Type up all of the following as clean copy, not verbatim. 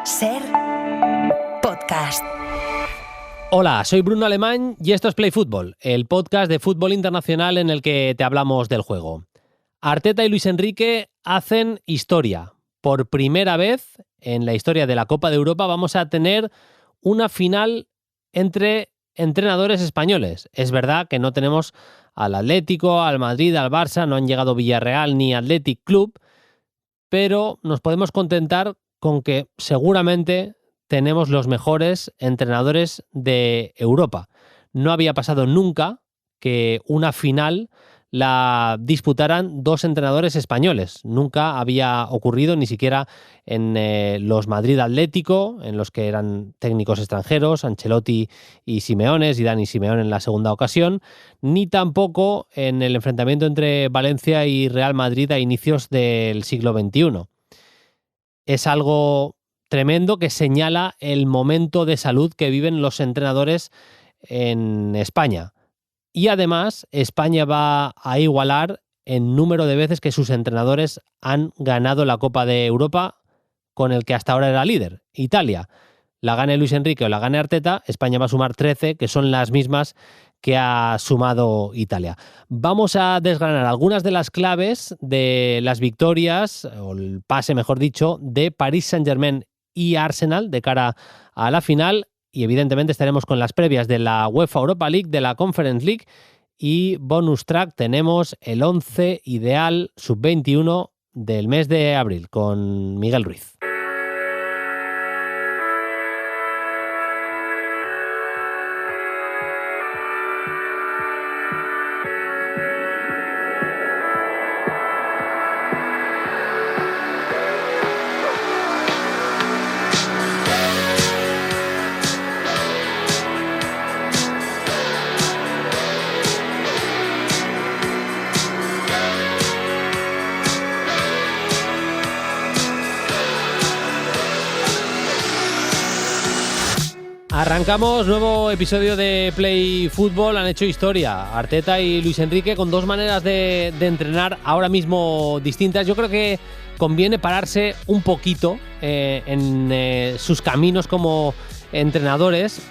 SER Podcast. Hola, soy Bruno Alemán y esto es Play Fútbol, el podcast de fútbol internacional en el que te hablamos del juego. Arteta y Luis Enrique hacen historia. Por primera vez en la historia de la Copa de Europa vamos a tener una final entre entrenadores españoles. Es verdad que no tenemos al Atlético, al Madrid, al Barça, no han llegado Villarreal ni Athletic Club, pero nos podemos contentar con que seguramente tenemos los mejores entrenadores de Europa. No había pasado nunca que una final la disputaran dos entrenadores españoles. Nunca había ocurrido, ni siquiera en los Madrid Atlético, en los que eran técnicos extranjeros, Ancelotti y Simeone, Zidane y Simeone en la segunda ocasión, ni tampoco en el enfrentamiento entre Valencia y Real Madrid a inicios del siglo XXI. Es algo tremendo que señala el momento de salud que viven los entrenadores en España. Y además, España va a igualar en número de veces que sus entrenadores han ganado la Copa de Europa con el que hasta ahora era líder, Italia. La gane Luis Enrique o la gane Arteta, España va a sumar 13, que son las mismas que ha sumado Italia. Vamos a desgranar algunas de las claves de las victorias, o el pase mejor dicho, de Paris Saint-Germain y Arsenal de cara a la final, y evidentemente estaremos con las previas de la UEFA Europa League, de la Conference League, y bonus track tenemos el 11 ideal sub-21 del mes de abril con Miguel Ruiz. Arrancamos nuevo episodio de Play Fútbol. Han hecho historia Arteta y Luis Enrique con dos maneras de entrenar ahora mismo distintas. Yo creo que conviene pararse un poquito en sus caminos como entrenadores.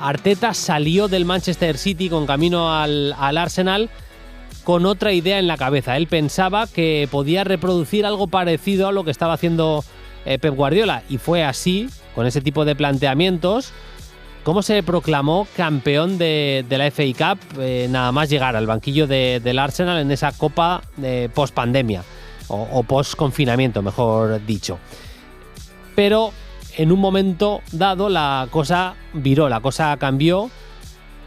Arteta salió del Manchester City con camino al Arsenal con otra idea en la cabeza. Él pensaba que podía reproducir algo parecido a lo que estaba haciendo Pep Guardiola, y fue así, con ese tipo de planteamientos, cómo se proclamó campeón de la FA Cup nada más llegar al banquillo del Arsenal en esa copa post-pandemia o post-confinamiento, mejor dicho. Pero en un momento dado la cosa viró, la cosa cambió.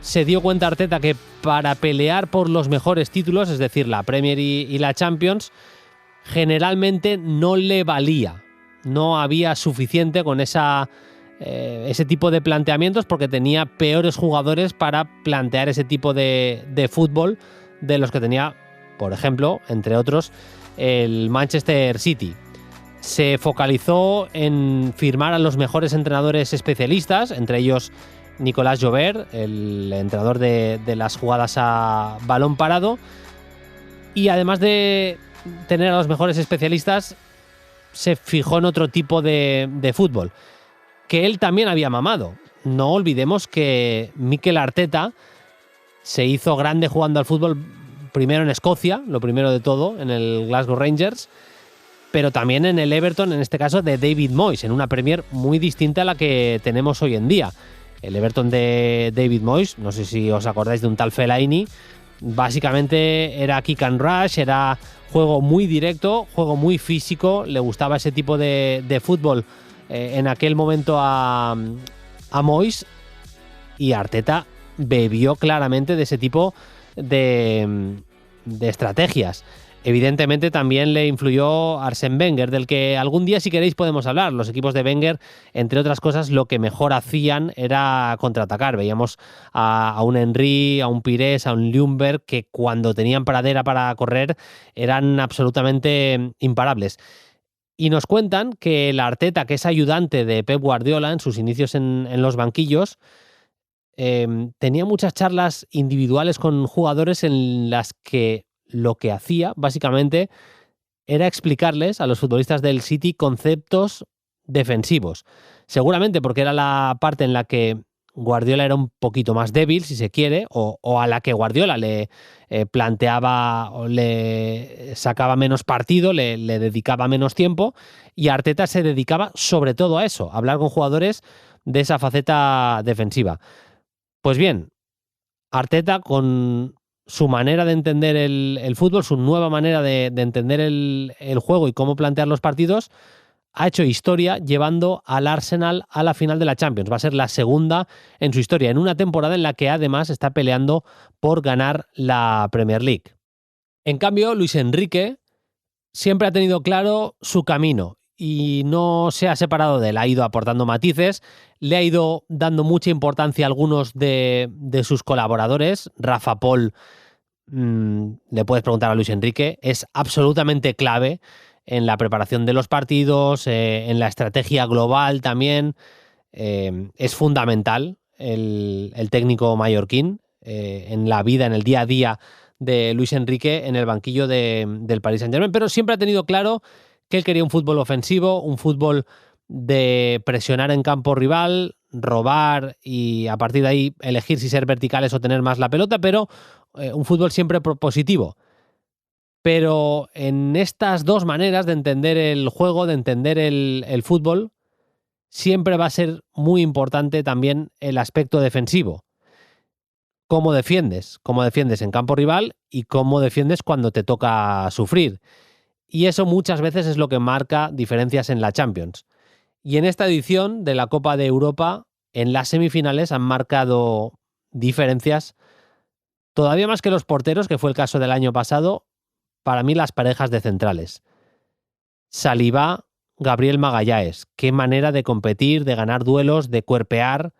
Se dio cuenta Arteta que para pelear por los mejores títulos, es decir, la Premier y la Champions, generalmente no le valía. No había suficiente con ese tipo de planteamientos porque tenía peores jugadores para plantear ese tipo de fútbol de los que tenía, por ejemplo, entre otros, el Manchester City. Se focalizó en firmar a los mejores entrenadores especialistas, entre ellos Nicolás Jover, el entrenador de las jugadas a balón parado, y además de tener a los mejores especialistas, se fijó en otro tipo de fútbol que él también había mamado. No olvidemos que Mikel Arteta se hizo grande jugando al fútbol primero en Escocia, lo primero de todo, en el Glasgow Rangers, pero también en el Everton, en este caso de David Moyes, en una Premier muy distinta a la que tenemos hoy en día. El Everton de David Moyes, no sé si os acordáis de un tal Fellaini, básicamente era kick and rush, era juego muy directo, juego muy físico, le gustaba ese tipo de fútbol en aquel momento a Moyes, y Arteta bebió claramente de ese tipo de estrategias. Evidentemente también le influyó Arsène Wenger, del que algún día, si queréis, podemos hablar. Los equipos de Wenger, entre otras cosas, lo que mejor hacían era contraatacar. Veíamos a un Henry, a un Pires, a un Ljungberg, que cuando tenían pradera para correr eran absolutamente imparables. Y nos cuentan que el Arteta, que es ayudante de Pep Guardiola en sus inicios en los banquillos, tenía muchas charlas individuales con jugadores en las que lo que hacía básicamente era explicarles a los futbolistas del City conceptos defensivos. Seguramente porque era la parte en la que Guardiola era un poquito más débil, si se quiere, o a la que Guardiola le planteaba o le sacaba menos partido, le dedicaba menos tiempo, y Arteta se dedicaba sobre todo a eso, a hablar con jugadores de esa faceta defensiva. Pues bien, Arteta, con su manera de entender el fútbol, su nueva manera de entender el juego y cómo plantear los partidos, ha hecho historia llevando al Arsenal a la final de la Champions. Va a ser la segunda en su historia, en una temporada en la que además está peleando por ganar la Premier League. En cambio, Luis Enrique siempre ha tenido claro su camino y no se ha separado de él. Ha ido aportando matices, le ha ido dando mucha importancia a algunos de sus colaboradores. Rafa Pol, le puedes preguntar a Luis Enrique, es absolutamente clave en la preparación de los partidos, en la estrategia global también. Es fundamental el técnico mallorquín en la vida, en el día a día de Luis Enrique en el banquillo del Paris Saint-Germain, pero siempre ha tenido claro que él quería un fútbol ofensivo, un fútbol de presionar en campo rival, robar y a partir de ahí elegir si ser verticales o tener más la pelota, pero un fútbol siempre propositivo. Pero en estas dos maneras de entender el juego, de entender el fútbol, siempre va a ser muy importante también el aspecto defensivo. Cómo defiendes en campo rival y cómo defiendes cuando te toca sufrir. Y eso muchas veces es lo que marca diferencias en la Champions. Y en esta edición de la Copa de Europa, en las semifinales han marcado diferencias todavía más que los porteros, que fue el caso del año pasado. Para mí, las parejas de centrales. Saliba, Gabriel Magalhães. Qué manera de competir, de ganar duelos, de cuerpear.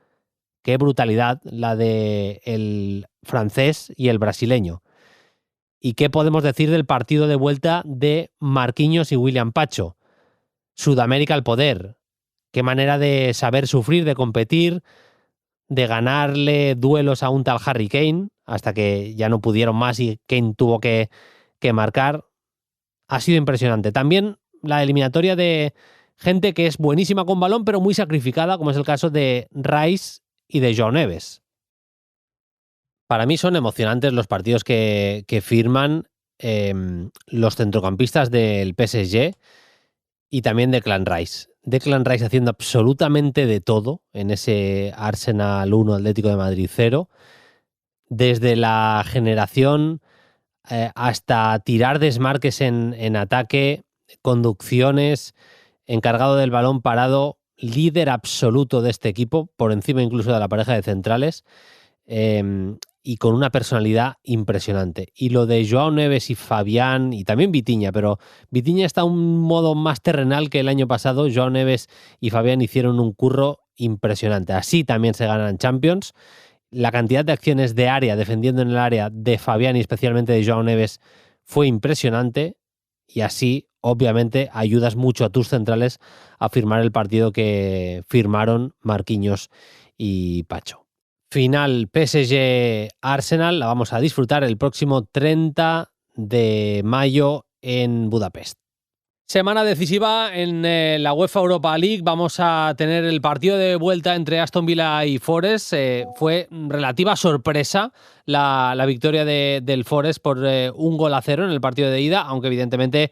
Qué brutalidad la del francés y el brasileño. ¿Y qué podemos decir del partido de vuelta de Marquinhos y William Pacho? Sudamérica al poder. Qué manera de saber sufrir, de competir, de ganarle duelos a un tal Harry Kane, hasta que ya no pudieron más y Kane tuvo que marcar. Ha sido impresionante. También la eliminatoria de gente que es buenísima con balón, pero muy sacrificada, como es el caso de Rice y de João Neves. Para mí son emocionantes los partidos que firman los centrocampistas del PSG y también de Declan Rice. Declan Rice haciendo absolutamente de todo en ese Arsenal 1, Atlético de Madrid 0. Desde la generación hasta tirar desmarques en ataque, conducciones, encargado del balón parado, líder absoluto de este equipo, por encima incluso de la pareja de centrales, y con una personalidad impresionante. Y lo de João Neves y Fabián, y también Vitinha, pero Vitinha está a un modo más terrenal que el año pasado. João Neves y Fabián hicieron un curro impresionante. Así también se ganan Champions. La cantidad de acciones de área, defendiendo en el área de Fabián y especialmente de João Neves, fue impresionante. Y así, obviamente, ayudas mucho a tus centrales a firmar el partido que firmaron Marquinhos y Pacho. Final PSG-Arsenal, la vamos a disfrutar el próximo 30 de mayo en Budapest. Semana decisiva en la UEFA Europa League. Vamos a tener el partido de vuelta entre Aston Villa y Forest. Fue relativa sorpresa la victoria del Forest por 1-0 en el partido de ida, aunque evidentemente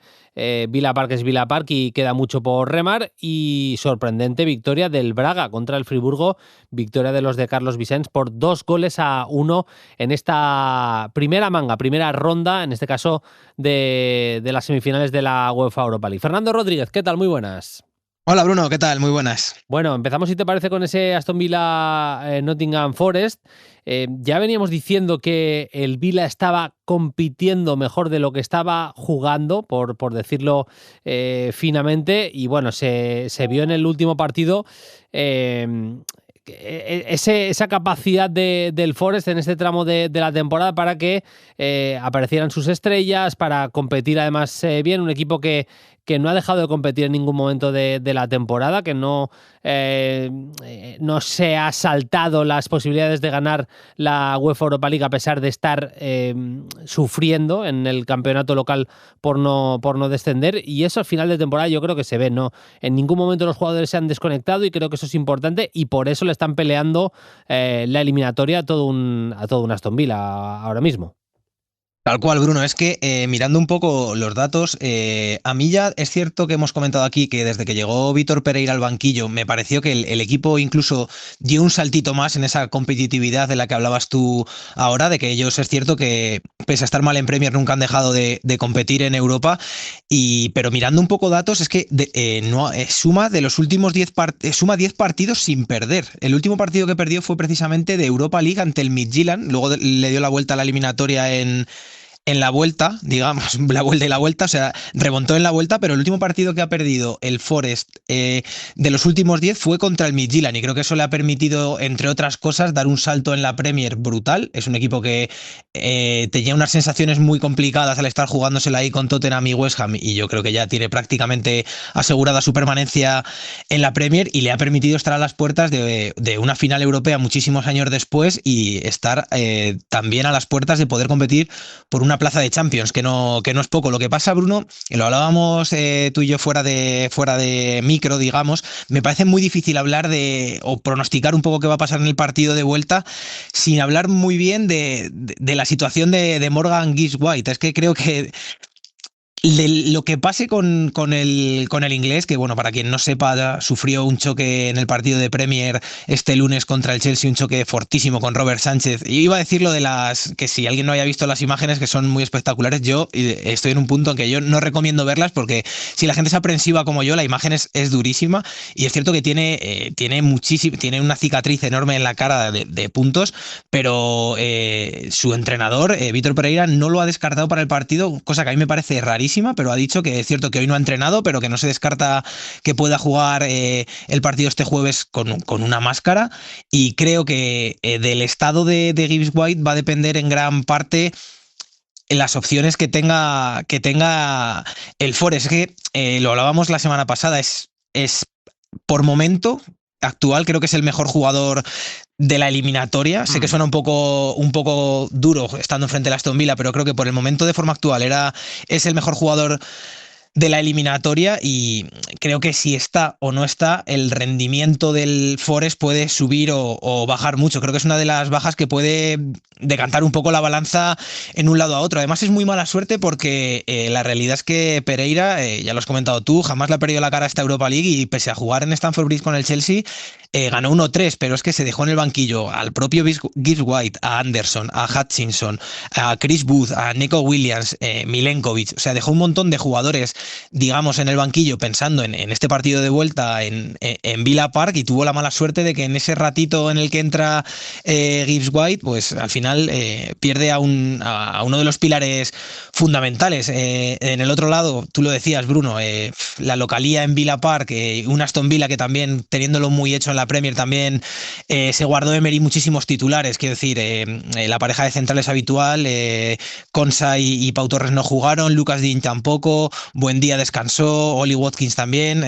Villa Park es Villa Park y queda mucho por remar. Y sorprendente victoria del Braga contra el Friburgo, victoria de los de Carlos Vicens por 2-1 en esta primera ronda, en este caso de las semifinales de la UEFA Europa League. Fernando Rodríguez, ¿qué tal? Muy buenas. Hola Bruno, ¿qué tal? Muy buenas. Bueno, empezamos, si te parece, con ese Aston Villa Nottingham Forest. Ya veníamos diciendo que el Villa estaba compitiendo mejor de lo que estaba jugando, por decirlo finamente, y bueno, se vio en el último partido esa capacidad del Forest en este tramo de la temporada para que aparecieran sus estrellas, para competir además bien, un equipo que que no ha dejado de competir en ningún momento de la temporada, que no se ha saltado las posibilidades de ganar la UEFA Europa League a pesar de estar sufriendo en el campeonato local por no descender, y eso al final de temporada yo creo que se ve, ¿no? En ningún momento los jugadores se han desconectado y creo que eso es importante, y por eso le están peleando la eliminatoria a todo un Aston Villa ahora mismo. Tal cual, Bruno. Es que mirando un poco los datos, a mí ya es cierto que hemos comentado aquí que desde que llegó Vítor Pereira al banquillo me pareció que el equipo incluso dio un saltito más en esa competitividad de la que hablabas tú ahora, de que ellos es cierto que pese a estar mal en Premier nunca han dejado de competir en Europa, pero mirando un poco datos es que suma de los últimos 10 partidos sin perder. El último partido que perdió fue precisamente de Europa League ante el Midtjylland, luego le dio la vuelta a la eliminatoria en la vuelta, digamos, la vuelta y la vuelta, o sea, remontó en la vuelta, pero el último partido que ha perdido el Forest de los últimos 10 fue contra el Midtjylland, y creo que eso le ha permitido, entre otras cosas, dar un salto en la Premier brutal. Es un equipo que tenía unas sensaciones muy complicadas al estar jugándosela ahí con Tottenham y West Ham, y yo creo que ya tiene prácticamente asegurada su permanencia en la Premier, y le ha permitido estar a las puertas de una final europea muchísimos años después, y estar también a las puertas de poder competir por una plaza de Champions, que no es poco. Lo que pasa, Bruno, y lo hablábamos tú y yo fuera de micro, digamos, me parece muy difícil hablar o pronosticar un poco qué va a pasar en el partido de vuelta sin hablar muy bien de la situación de Morgan Gibbs-White. Es que creo que lo que pase con el inglés, que bueno, para quien no sepa, sufrió un choque en el partido de Premier este lunes contra el Chelsea, un choque fortísimo con Robert Sánchez. Y iba a decir lo de que si alguien no haya visto las imágenes, que son muy espectaculares, yo estoy en un punto en que yo no recomiendo verlas, porque si la gente es aprensiva como yo, la imagen es durísima, y es cierto que tiene una cicatriz enorme en la cara de puntos, pero su entrenador, Vítor Pereira, no lo ha descartado para el partido, cosa que a mí me parece rarísima, pero ha dicho que es cierto que hoy no ha entrenado, pero que no se descarta que pueda jugar el partido este jueves con una máscara, y creo que del estado de Gibbs-White va a depender en gran parte las opciones que tenga el Forest. Es que lo hablábamos la semana pasada, es por momento actual, creo que es el mejor jugador de la eliminatoria. Sé que suena un poco duro estando enfrente de Aston Villa, pero creo que por el momento, de forma actual, es el mejor jugador de la eliminatoria, y creo que si está o no está, el rendimiento del Forest puede subir o bajar mucho. Creo que es una de las bajas que puede decantar un poco la balanza en un lado a otro. Además, es muy mala suerte porque la realidad es que Pereira, ya lo has comentado tú, jamás le ha perdido la cara a esta Europa League, y pese a jugar en Stamford Bridge con el Chelsea, ganó 1-3, pero es que se dejó en el banquillo al propio Gibbs-White, a Anderson, a Hutchinson, a Chris Booth, a Nico Williams, Milenkovic. O sea, dejó un montón de jugadores, digamos, en el banquillo pensando en este partido de vuelta en Villa Park, y tuvo la mala suerte de que en ese ratito en el que entra Gibbs-White, pues al final pierde a uno de los pilares fundamentales. En el otro lado, tú lo decías, Bruno, la localía en Villa Park, un Aston Villa que también, teniéndolo muy hecho en la Premier, también se guardó Emery muchísimos titulares. Quiero decir, la pareja de centrales habitual, Konsa y Pau Torres no jugaron, Lucas Digne tampoco, Buendía descansó, Oli Watkins también.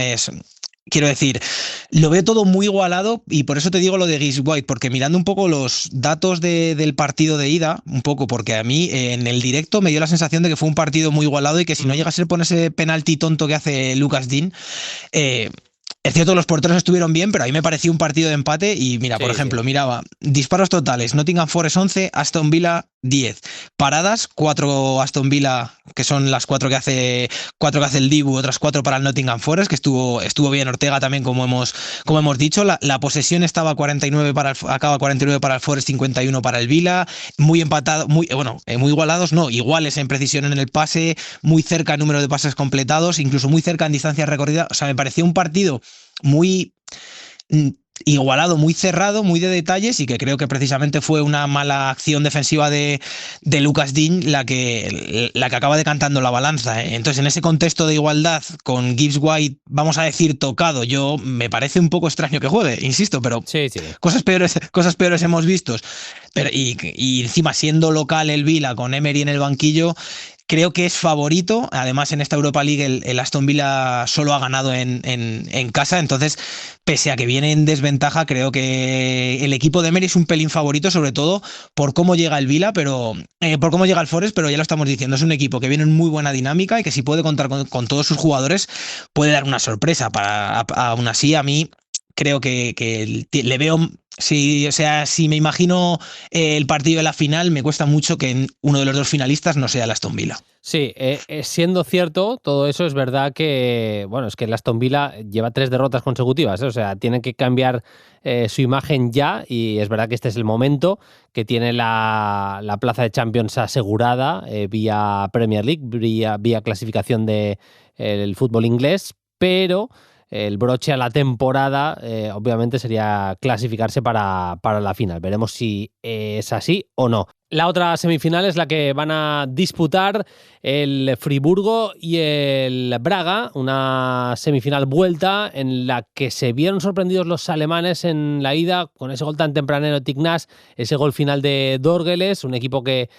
Quiero decir, lo veo todo muy igualado, y por eso te digo lo de Gibbs-White, porque mirando un poco los datos del partido de ida, un poco, porque a mí en el directo me dio la sensación de que fue un partido muy igualado, y que si no llega a ser por ese penalti tonto que hace Lucas Digne, es cierto que los porteros estuvieron bien, pero a mí me pareció un partido de empate. Y mira, por ejemplo, miraba disparos totales: Nottingham Forest 11, Aston Villa 10. Paradas, 4 Aston Villa, que son las 4 que hace el Dibu, otras 4 para el Nottingham Forest, que estuvo bien Ortega también, como hemos dicho. La posesión estaba 49 acaba 49 para el Forest, 51 para el Villa. Muy empatado, muy igualados, no, iguales en precisión en el pase, muy cerca en número de pases completados, incluso muy cerca en distancias recorridas. O sea, me pareció un partido muy igualado, muy cerrado, muy de detalles, y que creo que precisamente fue una mala acción defensiva de Lucas Digne la que acaba decantando la balanza. Entonces, en ese contexto de igualdad, con Gibbs-White, vamos a decir, tocado, me parece un poco extraño que juegue, insisto, pero sí. Cosas peores hemos visto. Y encima, siendo local el Villa, con Emery en el banquillo, creo que es favorito. Además, en esta Europa League el Aston Villa solo ha ganado en casa, entonces, pese a que viene en desventaja, creo que el equipo de Emery es un pelín favorito, sobre todo por cómo llega el Villa, pero por cómo llega el Forest, pero ya lo estamos diciendo, es un equipo que viene en muy buena dinámica y que si puede contar con todos sus jugadores puede dar una sorpresa. Aún así, a mí creo que le veo. Sí, o sea, si me imagino el partido de la final, me cuesta mucho que uno de los dos finalistas no sea el Aston Villa. Sí, siendo cierto todo eso, es verdad que, bueno, es que el Aston Villa lleva 3 derrotas consecutivas, o sea, tienen que cambiar su imagen ya, y es verdad que este es el momento, que tiene la plaza de Champions asegurada vía Premier League, vía clasificación del fútbol inglés, pero el broche a la temporada obviamente sería clasificarse para la final. Veremos si es así o no. La otra semifinal es la que van a disputar el Friburgo y el Braga, una semifinal vuelta en la que se vieron sorprendidos los alemanes en la ida con ese gol tan tempranero de Tignas, ese gol final de Dorgeles, un equipo que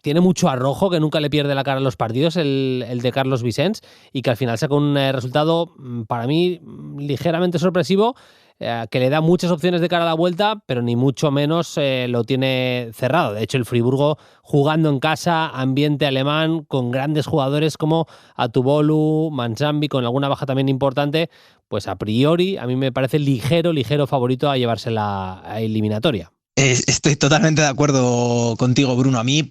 tiene mucho arrojo, que nunca le pierde la cara en los partidos, el de Carlos Vicens, y que al final saca un resultado para mí ligeramente sorpresivo, que le da muchas opciones de cara a la vuelta, pero ni mucho menos lo tiene cerrado. De hecho, el Friburgo jugando en casa, ambiente alemán, con grandes jugadores como Atubolu, Manzambi, con alguna baja también importante, pues a priori a mí me parece ligero favorito a llevarse la eliminatoria. Estoy totalmente de acuerdo contigo, Bruno. A mí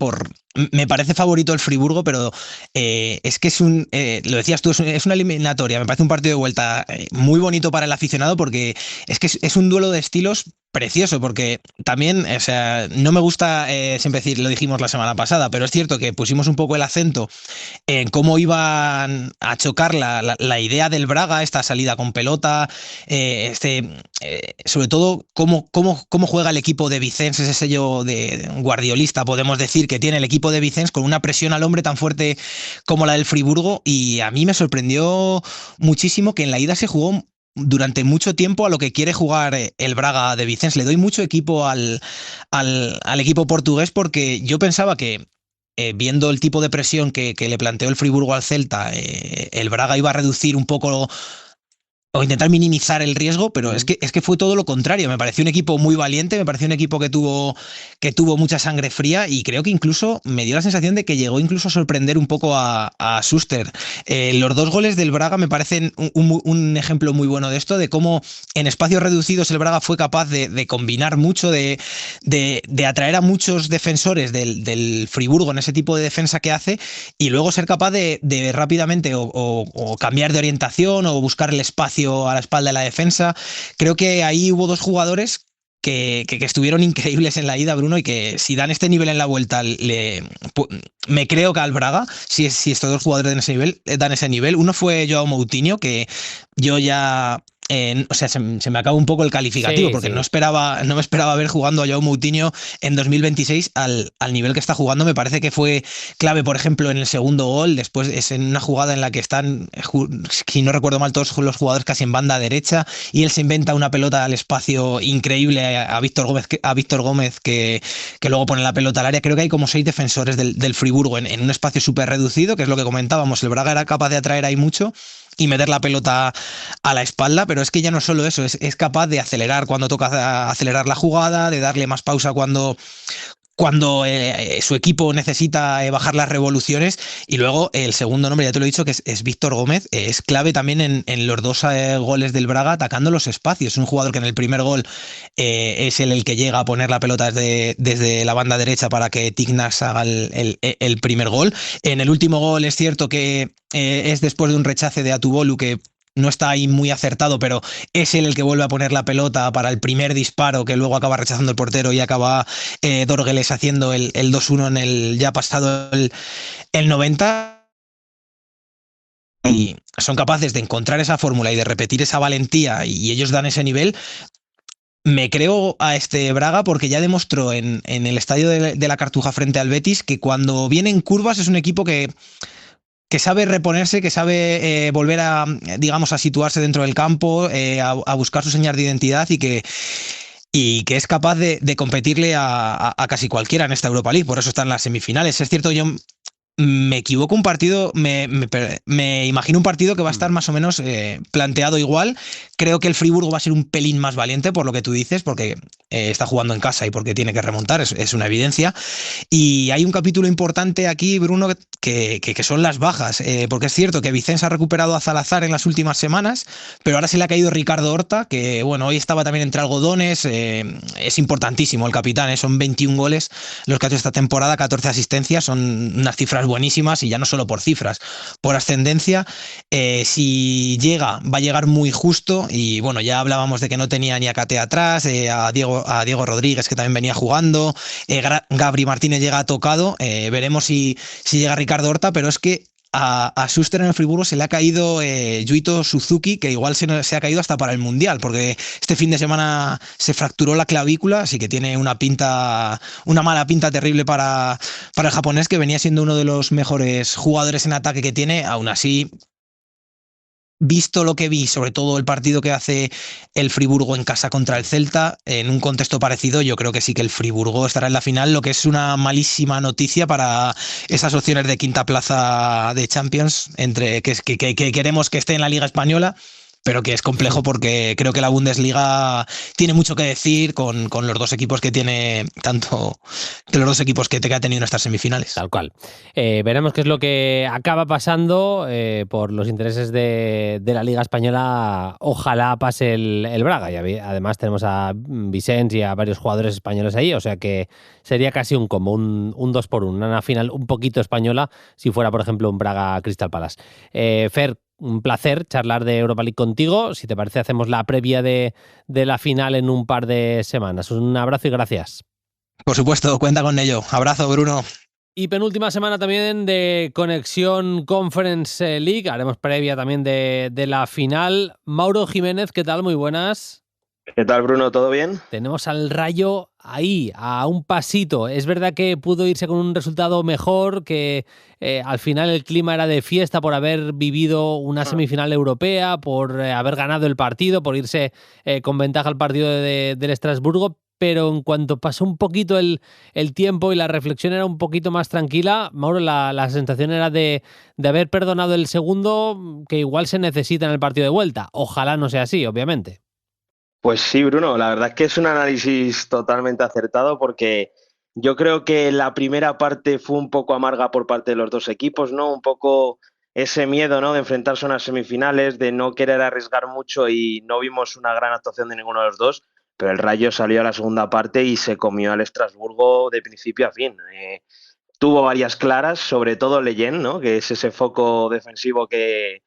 me parece favorito el Friburgo, pero es que lo decías tú, es una eliminatoria. Me parece un partido de vuelta muy bonito para el aficionado, porque es que es un duelo de estilos precioso, porque también, o sea, no me gusta siempre decir, lo dijimos la semana pasada, pero es cierto que pusimos un poco el acento en cómo iban a chocar la idea del Braga, esta salida con pelota, sobre todo cómo juega el equipo de Vicens, ese sello de guardiolista, podemos decir, que tiene el equipo de Vicens, con una presión al hombre tan fuerte como la del Friburgo, y a mí me sorprendió muchísimo que en la ida se jugó durante mucho tiempo a lo que quiere jugar el Braga de Vicens. Le doy mucho equipo al equipo portugués, porque yo pensaba que viendo el tipo de presión que le planteó el Friburgo al Celta, el Braga iba a reducir un poco o intentar minimizar el riesgo, pero es que fue todo lo contrario. Me pareció un equipo muy valiente, me pareció un equipo que tuvo mucha sangre fría, y creo que incluso me dio la sensación de que llegó incluso a sorprender un poco a Schuster. Los 2 goles del Braga me parecen un ejemplo muy bueno de esto, de cómo en espacios reducidos el Braga fue capaz de combinar mucho, de atraer a muchos defensores del Friburgo en ese tipo de defensa que hace, y luego ser capaz de rápidamente o cambiar de orientación o buscar el espacio a la espalda de la defensa. Creo que ahí hubo 2 jugadores que estuvieron increíbles en la ida, Bruno, y que si dan este nivel en la vuelta, me creo que al Braga, si estos 2 jugadores dan ese nivel. Uno fue Joao Moutinho, que yo ya... o sea, se me acaba un poco el calificativo, porque no me esperaba ver jugando a Joao Moutinho en 2026 al nivel que está jugando. Me parece que fue clave, por ejemplo, en el segundo gol. Después es en una jugada en la que están, si no recuerdo mal, todos los jugadores casi en banda derecha, y él se inventa una pelota al espacio increíble a Víctor Gómez, que luego pone la pelota al área. Creo que hay como 6 defensores del Friburgo en un espacio súper reducido, que es lo que comentábamos. El Braga era capaz de atraer ahí mucho y meter la pelota a la espalda, pero es que ya no solo eso, es capaz de acelerar cuando toca acelerar la jugada, de darle más pausa cuando su equipo necesita bajar las revoluciones. Y luego el segundo nombre, ya te lo he dicho, que es Víctor Gómez, es clave también en los 2 goles del Braga, atacando los espacios. Es un jugador que en el primer gol es el que llega a poner la pelota desde la banda derecha para que Tignas haga el primer gol. En el último gol es cierto que es después de un rechace de Atubolu, que no está ahí muy acertado, pero es él el que vuelve a poner la pelota para el primer disparo, que luego acaba rechazando el portero, y acaba Dorgeles haciendo el 2-1 en el ya pasado el 90. Y son capaces de encontrar esa fórmula y de repetir esa valentía, y ellos dan ese nivel. Me creo a este Braga, porque ya demostró en el estadio de la Cartuja frente al Betis que cuando viene en curvas es un equipo que sabe reponerse, que sabe volver a, digamos, a situarse dentro del campo, a buscar su señal de identidad, y que es capaz de competirle a casi cualquiera en esta Europa League. Por eso están las semifinales. Es cierto, yo me equivoco un partido, me imagino un partido que va a estar más o menos planteado igual. Creo que el Friburgo va a ser un pelín más valiente por lo que tú dices, porque está jugando en casa y porque tiene que remontar, es una evidencia. Y hay un capítulo importante aquí, Bruno, que son las bajas, porque es cierto que Vicens ha recuperado a Salazar en las últimas semanas, pero ahora se le ha caído Ricardo Horta, que bueno, hoy estaba también entre algodones, es importantísimo el capitán, son 21 goles los que ha hecho esta temporada, 14 asistencias, son unas cifras buenísimas y ya no solo por cifras, por ascendencia. Si llega, va a llegar muy justo y bueno, ya hablábamos de que no tenía ni a Kate atrás, a Diego Rodríguez que también venía jugando, Gabri Martínez llega tocado, veremos si llega Ricardo Horta, pero es que a Schuster en el Friburgo se le ha caído Yuito Suzuki, que igual se ha caído hasta para el Mundial, porque este fin de semana se fracturó la clavícula, así que tiene una mala pinta terrible para el japonés, que venía siendo uno de los mejores jugadores en ataque que tiene. Aún así, visto lo que vi, sobre todo el partido que hace el Friburgo en casa contra el Celta, en un contexto parecido, yo creo que sí que el Friburgo estará en la final, lo que es una malísima noticia para esas opciones de quinta plaza de Champions, que queremos que esté en la Liga Española, pero que es complejo porque creo que la Bundesliga tiene mucho que decir con los dos equipos que tiene, tanto de los dos equipos que ha tenido en estas semifinales. Tal cual. Veremos qué es lo que acaba pasando por los intereses de la Liga Española. Ojalá pase el Braga. Y además tenemos a Vicens y a varios jugadores españoles ahí, o sea que sería casi un combo, un 2-1, una final un poquito española si fuera, por ejemplo, un Braga Crystal Palace. Fer, un placer charlar de Europa League contigo. Si te parece, hacemos la previa de la final en un par de semanas. Un abrazo y gracias. Por supuesto, cuenta con ello. Abrazo, Bruno. Y penúltima semana también de Conexión Conference League. Haremos previa también de la final. Mauro Jiménez, ¿qué tal? Muy buenas. ¿Qué tal, Bruno? ¿Todo bien? Tenemos al Rayo ahí, a un pasito. Es verdad que pudo irse con un resultado mejor, que al final el clima era de fiesta por haber vivido una semifinal europea, por haber ganado el partido, por irse con ventaja al partido del Estrasburgo. Pero en cuanto pasó un poquito el tiempo y la reflexión era un poquito más tranquila, Mauro, la sensación era de haber perdonado el segundo, que igual se necesita en el partido de vuelta. Ojalá no sea así, obviamente. Pues sí, Bruno, la verdad es que es un análisis totalmente acertado porque yo creo que la primera parte fue un poco amarga por parte de los dos equipos, ¿no? Un poco ese miedo, ¿no?, de enfrentarse a unas semifinales, de no querer arriesgar mucho y no vimos una gran actuación de ninguno de los dos, pero el Rayo salió a la segunda parte y se comió al Estrasburgo de principio a fin. Tuvo varias claras, sobre todo Leyen, ¿no?, que es ese foco defensivo que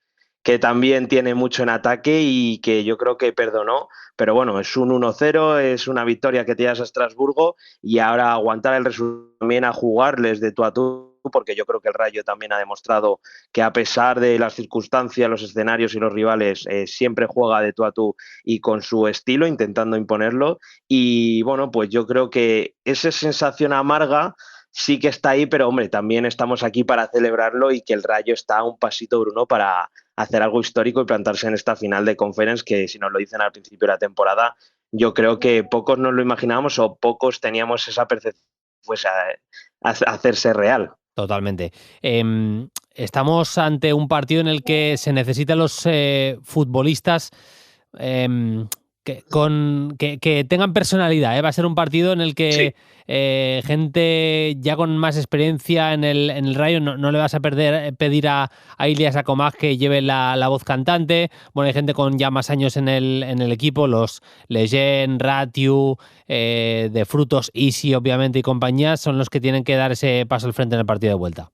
también tiene mucho en ataque y que yo creo que perdonó, pero bueno, es un 1-0, es una victoria que te llevas a Estrasburgo y ahora aguantar el resultado, también a jugarles de tú a tú, porque yo creo que el Rayo también ha demostrado que a pesar de las circunstancias, los escenarios y los rivales, siempre juega de tú a tú y con su estilo, intentando imponerlo. Y bueno, pues yo creo que esa sensación amarga sí que está ahí, pero hombre, también estamos aquí para celebrarlo y que el Rayo está a un pasito, Bruno, para hacer algo histórico y plantarse en esta final de Conference, que si nos lo dicen al principio de la temporada, yo creo que pocos nos lo imaginábamos o pocos teníamos esa percepción pues a hacerse real. Totalmente. Estamos ante un partido en el que se necesitan los futbolistas que tengan personalidad, ¿eh? Va a ser un partido en el que gente ya con más experiencia en el Rayo no le vas a pedir a Ilias Akomag que lleve la voz cantante. Bueno, hay gente con ya más años en el equipo, los Leyen, Ratiu, de Frutos, Isi, obviamente, y compañía, son los que tienen que dar ese paso al frente en el partido de vuelta.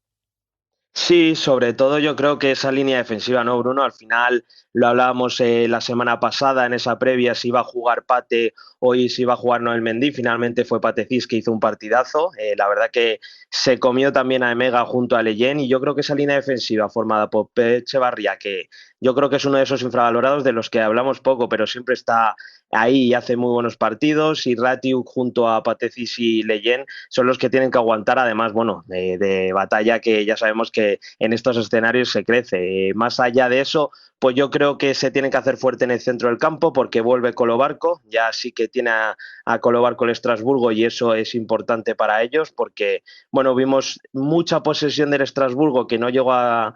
Sí, sobre todo yo creo que esa línea defensiva, ¿no, Bruno? Al final lo hablábamos la semana pasada en esa previa, si iba a jugar Pate o si iba a jugar Noel Mendy. Finalmente fue Pate Cis, que hizo un partidazo. La verdad que se comió también a Emega junto a Leyen, y yo creo que esa línea defensiva formada por Pep Echevarría, que yo creo que es uno de esos infravalorados de los que hablamos poco, pero siempre está ahí hace muy buenos partidos, y Ratiuk junto a Patecis y Leyen son los que tienen que aguantar, además, bueno, de batalla, que ya sabemos que en estos escenarios se crece. Más allá de eso, pues yo creo que se tiene que hacer fuerte en el centro del campo, porque vuelve Colo-Barco, ya sí que tiene a Colo-Barco el Estrasburgo, y eso es importante para ellos, porque, bueno, vimos mucha posesión del Estrasburgo que no llegó a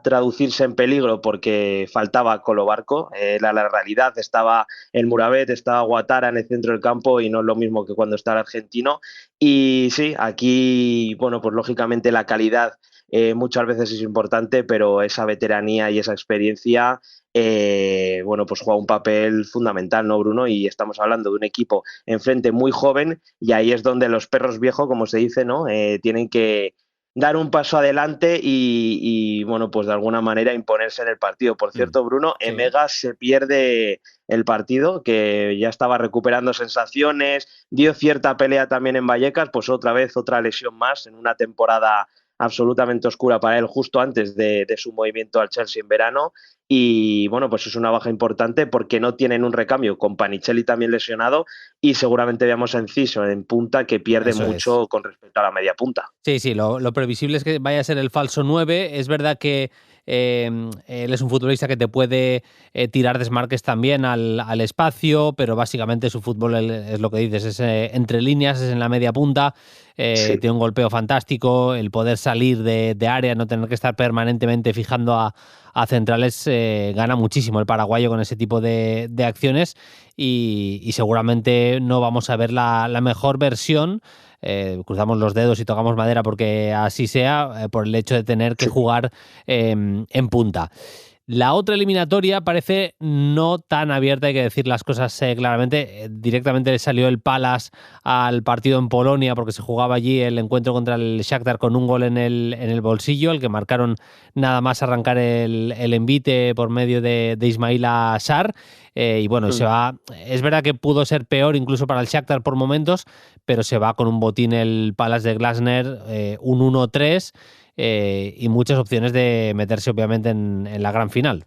traducirse en peligro porque faltaba Colo-Barco. La realidad, estaba el Muravet, estaba Guatara en el centro del campo, y no es lo mismo que cuando está el argentino. Y sí, aquí, bueno, pues lógicamente la calidad muchas veces es importante, pero esa veteranía y esa experiencia, bueno, pues juega un papel fundamental, ¿no, Bruno? Y estamos hablando de un equipo enfrente muy joven, y ahí es donde los perros viejos, como se dice, ¿no? Tienen que dar un paso adelante y, bueno, pues de alguna manera imponerse en el partido. Por cierto, Bruno, Sí. Emega se pierde el partido, que ya estaba recuperando sensaciones, dio cierta pelea también en Vallecas, pues otra vez otra lesión más en una temporada absolutamente oscura para él, justo antes de su movimiento al Chelsea en verano. Y bueno, pues es una baja importante porque no tienen un recambio, con Panicelli también lesionado, y seguramente veamos a Enciso en punta, que pierde Eso es. mucho con respecto a la media punta. Sí, lo previsible es que vaya a ser el falso 9. Es verdad que él es un futbolista que te puede tirar desmarques también al espacio, pero básicamente su fútbol es lo que dices, es entre líneas, es en la media punta, Sí. tiene un golpeo fantástico, el poder salir de área, no tener que estar permanentemente fijando a centrales, gana muchísimo el paraguayo con ese tipo de acciones, y seguramente no vamos a ver la mejor versión. Cruzamos los dedos y tocamos madera porque así sea, por el hecho de tener que jugar en punta. La otra eliminatoria parece no tan abierta, hay que decir las cosas claramente. Directamente le salió el Palace al partido en Polonia, porque se jugaba allí el encuentro contra el Shakhtar con un gol en el bolsillo, el que marcaron nada más arrancar el envite por medio de Ismaila Sarr. Y bueno, se va. Es verdad que pudo ser peor incluso para el Shakhtar por momentos, pero se va con un botín el Palace de Glasner, un 1-3. Y muchas opciones de meterse obviamente en la gran final.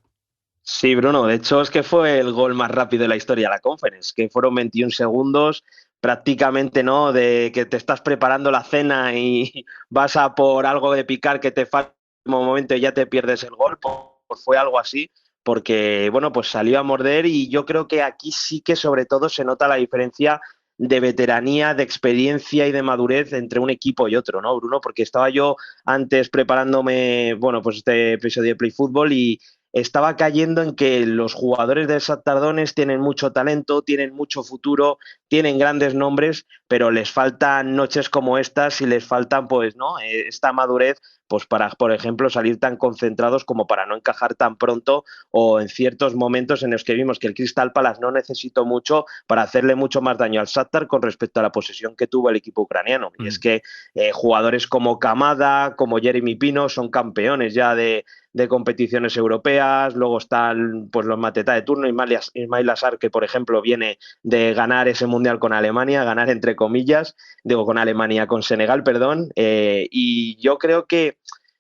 Sí, Bruno, de hecho es que fue el gol más rápido de la historia de la Conference, que fueron 21 segundos prácticamente, ¿no? De que te estás preparando la cena y vas a por algo de picar que te falta en un momento y ya te pierdes el gol, pues fue algo así, porque, bueno, pues salió a morder, y yo creo que aquí sí que sobre todo se nota la diferencia de veteranía, de experiencia y de madurez entre un equipo y otro, ¿no, Bruno? Porque estaba yo antes preparándome, bueno, pues este episodio de Play Fútbol, y estaba cayendo en que los jugadores del Shakhtar Donetsk tienen mucho talento, tienen mucho futuro, tienen grandes nombres, pero les faltan noches como estas, y les faltan, pues, ¿no? Esta madurez, pues para, por ejemplo, salir tan concentrados como para no encajar tan pronto, o en ciertos momentos en los que vimos que el Crystal Palace no necesitó mucho para hacerle mucho más daño al Shakhtar con respecto a la posesión que tuvo el equipo ucraniano. Y es que jugadores como Kamada, como Jeremy Pino, son campeones ya de competiciones europeas. Luego están, pues, los Mateta de turno, Ismail Assar, que por ejemplo viene de ganar ese mundial con Alemania, ganar entre comillas, digo con Alemania, con Senegal, perdón, y yo creo que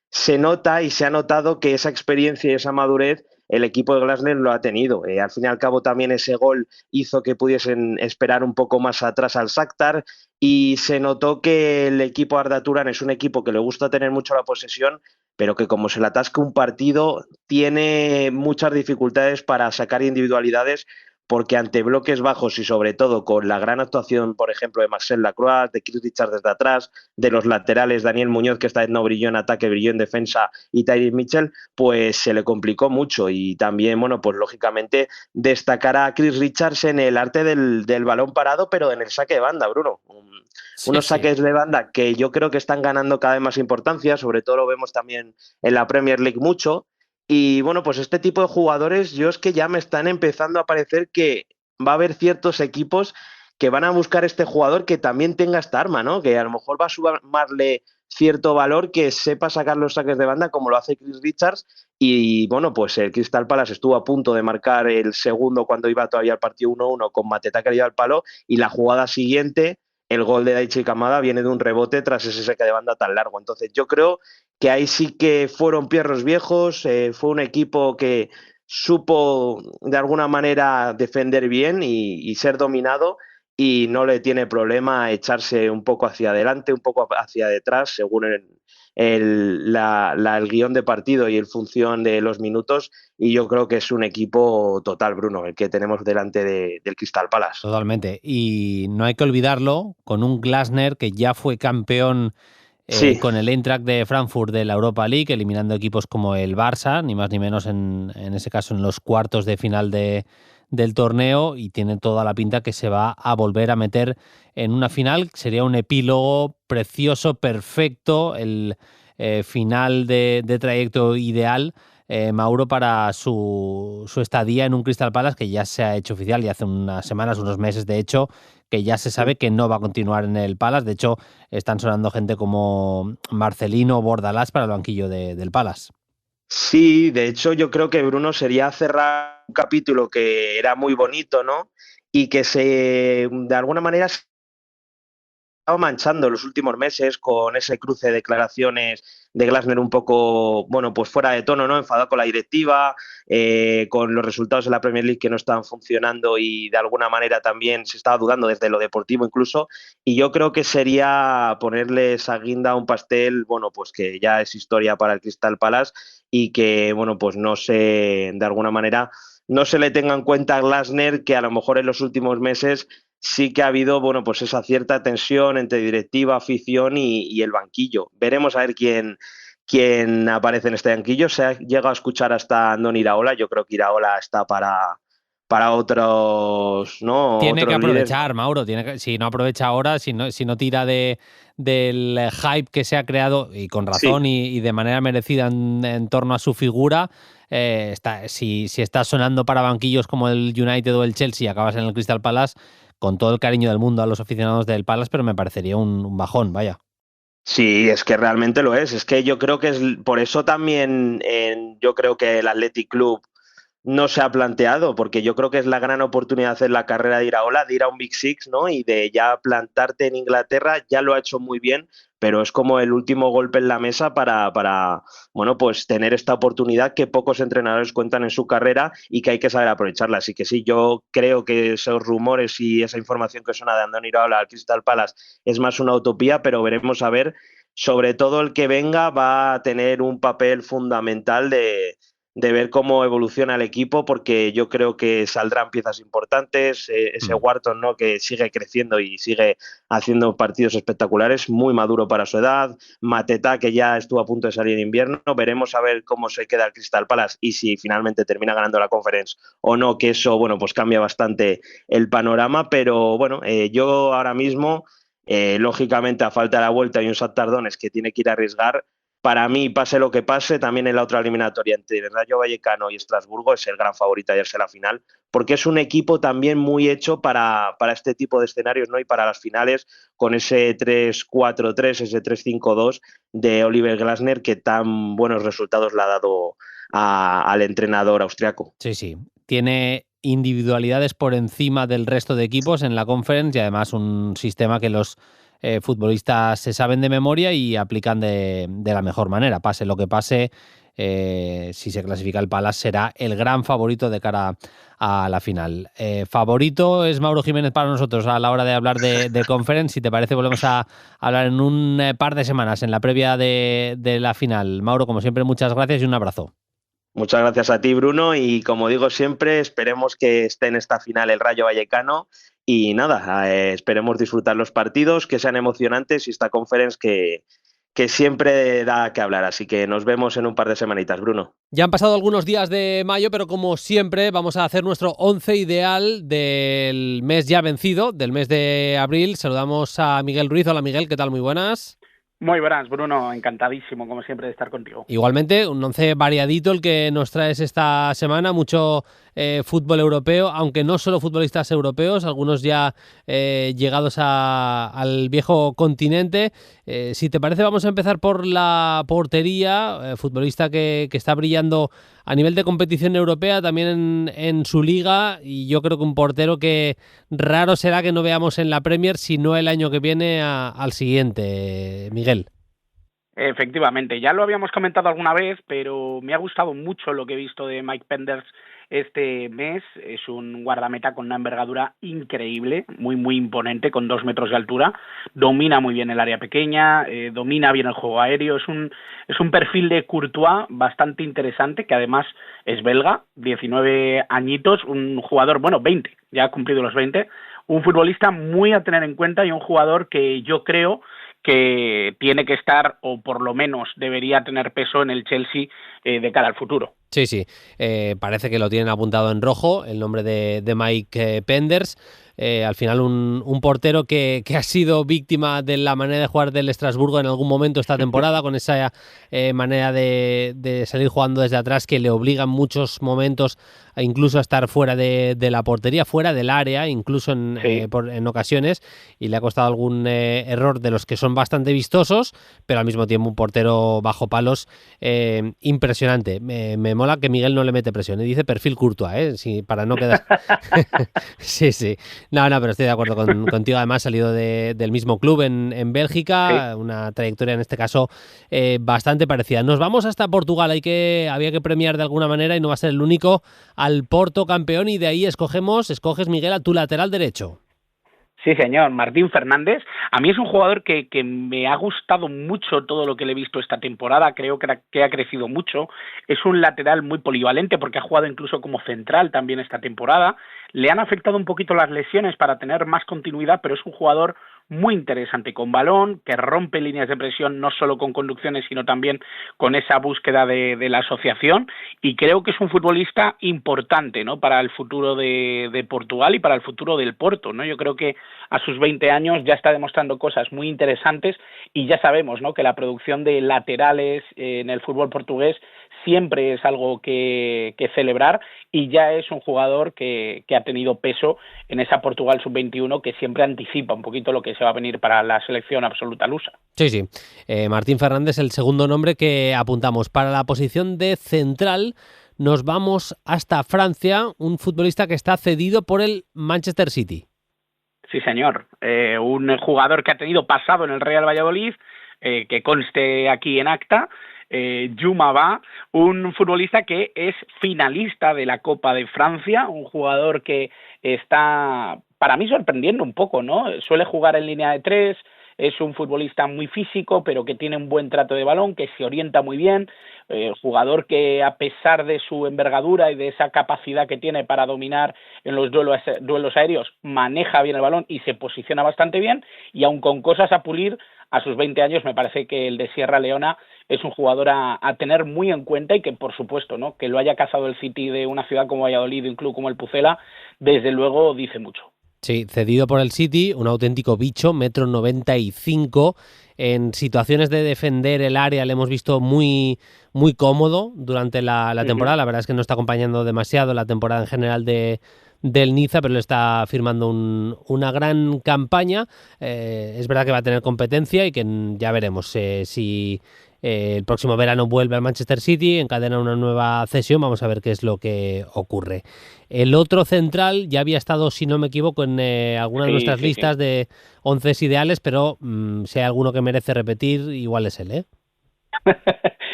se nota y se ha notado que esa experiencia y esa madurez el equipo de Glasner lo ha tenido. Al fin y al cabo también ese gol hizo que pudiesen esperar un poco más atrás al Shakhtar, y se notó que el equipo Arda Turan es un equipo que le gusta tener mucho la posesión, pero que como se le atasca un partido tiene muchas dificultades para sacar individualidades, porque ante bloques bajos y sobre todo con la gran actuación, por ejemplo, de Marcel Lacroix, de Chris Richards desde atrás, de los laterales, Daniel Muñoz, que esta vez no brilló en ataque, brilló en defensa, y Tyrese Mitchell, pues se le complicó mucho. Y también, bueno, pues lógicamente destacar a Chris Richards en el arte del balón parado, pero en el saque de banda, Bruno. Unos saques de banda que yo creo que están ganando cada vez más importancia, sobre todo lo vemos también en la Premier League mucho. Y bueno, pues este tipo de jugadores, yo es que ya me están empezando a parecer que va a haber ciertos equipos que van a buscar este jugador que también tenga esta arma, ¿no? Que a lo mejor va a sumarle cierto valor, que sepa sacar los saques de banda como lo hace Chris Richards. Y bueno, pues el Crystal Palace estuvo a punto de marcar el segundo cuando iba todavía el partido 1-1 con Mateta que le dio al palo, y la jugada siguiente, el gol de Daichi Kamada, viene de un rebote tras ese saque de banda tan largo. Entonces yo creo que ahí sí que fueron perros viejos, fue un equipo que supo de alguna manera defender bien y ser dominado, y no le tiene problema echarse un poco hacia adelante, un poco hacia detrás, según el guión de partido y en función de los minutos, y yo creo que es un equipo total, Bruno, el que tenemos delante del Crystal Palace. Totalmente. Y no hay que olvidarlo, con un Glasner que ya fue campeón Sí. con el Eintracht de Frankfurt de la Europa League, eliminando equipos como el Barça, ni más ni menos en ese caso en los cuartos de final del torneo, y tiene toda la pinta que se va a volver a meter en una final. Sería un epílogo precioso, perfecto, el final de trayecto ideal, Mauro, para su estadía en un Crystal Palace que ya se ha hecho oficial, y hace unas semanas, unos meses de hecho, que ya se sabe que no va a continuar en el Palace. De hecho, están sonando gente como Marcelino o Bordalás para el banquillo del Palace. Sí, de hecho yo creo que, Bruno, sería cerrar un capítulo que era muy bonito, ¿no? Y que de alguna manera se estaba manchando en los últimos meses con ese cruce de declaraciones de Glasner un poco, bueno, pues fuera de tono, ¿no? Enfadado con la directiva, con los resultados de la Premier League que no estaban funcionando, y de alguna manera también se estaba dudando desde lo deportivo incluso, y yo creo que sería ponerle esa guinda a un pastel, bueno, pues que ya es historia para el Crystal Palace, y que, bueno, pues no se, de alguna manera, no se le tenga en cuenta a Glasner, que a lo mejor en los últimos meses sí que ha habido, bueno, pues esa cierta tensión entre directiva, afición y el banquillo. Veremos a ver quién aparece en este banquillo. Se ha llegado a escuchar hasta Andoni Iraola. Yo creo que Iraola está para otros, ¿no? Tiene que Otros líderes. aprovechar, Mauro. Si no aprovecha ahora, si no tira del hype que se ha creado, y con razón, Sí. y de manera merecida en torno a su figura, si estás sonando para banquillos como el United o el Chelsea y acabas en el Crystal Palace, con todo el cariño del mundo a los aficionados del Palace, pero me parecería un bajón, vaya. Sí, es que realmente lo es. Es que yo creo que es por eso también yo creo que el Athletic Club no se ha planteado, porque yo creo que es la gran oportunidad de hacer la carrera de Iraola, de ir a un Big Six, ¿no? Y de ya plantarte en Inglaterra. Ya lo ha hecho muy bien, pero es como el último golpe en la mesa para bueno, pues tener esta oportunidad que pocos entrenadores cuentan en su carrera y que hay que saber aprovecharla. Así que sí, yo creo que esos rumores y esa información que suena de Andoni Iraola al Crystal Palace es más una utopía, pero veremos a ver. Sobre todo el que venga va a tener un papel fundamental de ver cómo evoluciona el equipo, porque yo creo que saldrán piezas importantes, ese Wharton, ¿no?, que sigue creciendo y sigue haciendo partidos espectaculares, muy maduro para su edad, Mateta, que ya estuvo a punto de salir en invierno. Veremos a ver cómo se queda el Crystal Palace y si finalmente termina ganando la Conference o no, que eso, bueno, pues cambia bastante el panorama, pero bueno, yo ahora mismo, lógicamente a falta de la vuelta y un Shakhtar Donetsk que tiene que ir a arriesgar, para mí, pase lo que pase, también en la otra eliminatoria entre el Rayo Vallecano y Estrasburgo es el gran favorito a irse a la final, porque es un equipo también muy hecho para este tipo de escenarios, ¿no? Y para las finales, con ese 3-4-3, ese 3-5-2 de Oliver Glasner, que tan buenos resultados le ha dado al entrenador austriaco. Sí, sí. Tiene individualidades por encima del resto de equipos en la Conference, y además un sistema que los futbolistas se saben de memoria y aplican de la mejor manera. Pase lo que pase, si se clasifica el Palace, será el gran favorito de cara a la final. Favorito es Mauro Jiménez para nosotros a la hora de hablar de Conference. Si te parece, volvemos a hablar en un par de semanas, en la previa de la final. Mauro, como siempre, muchas gracias y un abrazo. Muchas gracias a ti, Bruno, y como digo siempre, esperemos que esté en esta final el Rayo Vallecano, y nada, esperemos disfrutar los partidos, que sean emocionantes, y esta Conference que siempre da que hablar. Así que nos vemos en un par de semanitas, Bruno. Ya han pasado algunos días de mayo, pero como siempre vamos a hacer nuestro 11 ideal del mes ya vencido, del mes de abril. Saludamos a Miguel Ruiz. Hola, Miguel, ¿qué tal? Muy buenas. Muy buenas, Bruno, encantadísimo como siempre de estar contigo. Igualmente, un 11 variadito el que nos traes esta semana, mucho fútbol europeo, aunque no solo futbolistas europeos, algunos ya llegados al viejo continente. Si te parece, vamos a empezar por la portería, futbolista que está brillando a nivel de competición europea, también en su liga, y yo creo que un portero que raro será que no veamos en la Premier, si no el año que viene al siguiente, Miguel. Efectivamente, ya lo habíamos comentado alguna vez, pero me ha gustado mucho lo que he visto de Mike Penders este mes. Es un guardameta con una envergadura increíble, muy muy imponente, con 2 metros de altura. Domina muy bien el área pequeña, domina bien el juego aéreo. Es un perfil de Courtois bastante interesante, que además es belga, 19 añitos, un jugador, bueno, 20, ya ha cumplido los 20, un futbolista muy a tener en cuenta y un jugador que yo creo que tiene que estar, o por lo menos debería tener peso en el Chelsea de cara al futuro. Sí, sí, parece que lo tienen apuntado en rojo, el nombre de Mike Penders. Al final un portero que ha sido víctima de la manera de jugar del Estrasburgo en algún momento esta temporada, con esa manera de salir jugando desde atrás que le obliga en muchos momentos incluso a estar fuera de la portería, fuera del área, incluso en ocasiones, y le ha costado algún error de los que son bastante vistosos, pero al mismo tiempo un portero bajo palos impresionante. Me mola que Miguel no le mete presión, y dice perfil Courtois, sí, para no quedar... sí, sí. No, pero estoy de acuerdo contigo. Además, ha salido del mismo club en Bélgica, sí. Una trayectoria en este caso bastante parecida. Nos vamos hasta Portugal, había que premiar de alguna manera y no va a ser el único, al Porto campeón, y de ahí escoges, Miguel, a tu lateral derecho. Sí, señor, Martín Fernández. A mí es un jugador que me ha gustado mucho todo lo que le he visto esta temporada. Creo que ha crecido mucho. Es un lateral muy polivalente porque ha jugado incluso como central también esta temporada. Le han afectado un poquito las lesiones para tener más continuidad, pero es un jugador muy interesante con balón, que rompe líneas de presión no solo con conducciones, sino también con esa búsqueda de la asociación, y creo que es un futbolista importante, ¿no?, para el futuro de Portugal y para el futuro del Porto, ¿no? Yo creo que a sus 20 años ya está demostrando cosas muy interesantes, y ya sabemos, ¿no?, que la producción de laterales en el fútbol portugués siempre es algo que celebrar, y ya es un jugador que ha tenido peso en esa Portugal sub-21 que siempre anticipa un poquito lo que se va a venir para la selección absoluta lusa. Sí, sí. Martín Fernández, el segundo nombre que apuntamos. Para la posición de central nos vamos hasta Francia, un futbolista que está cedido por el Manchester City. Sí, señor. Un jugador que ha tenido pasado en el Real Valladolid, que conste aquí en acta, Djouma Ba, un futbolista que es finalista de la Copa de Francia, un jugador que está, para mí, sorprendiendo un poco, ¿no? Suele jugar en línea de 3, es un futbolista muy físico, pero que tiene un buen trato de balón, que se orienta muy bien, jugador que, a pesar de su envergadura y de esa capacidad que tiene para dominar en los duelos aéreos, maneja bien el balón y se posiciona bastante bien, y aun con cosas a pulir, a sus 20 años me parece que el de Sierra Leona es un jugador a tener muy en cuenta, y que, por supuesto, ¿no?, que lo haya cazado el City de una ciudad como Valladolid, un club como el Pucela, desde luego dice mucho. Sí, cedido por el City, un auténtico bicho, 1,95 m. En situaciones de defender el área le hemos visto muy, muy cómodo durante la temporada. La verdad es que no está acompañando demasiado la temporada en general del Niza, pero le está firmando una gran campaña. Es verdad que va a tener competencia y que ya veremos si el próximo verano vuelve al Manchester City, encadena una nueva cesión. Vamos a ver qué es lo que ocurre. El otro central ya había estado, si no me equivoco, en alguna de nuestras listas de 11 ideales, pero si hay alguno que merece repetir, igual es él, ¿eh?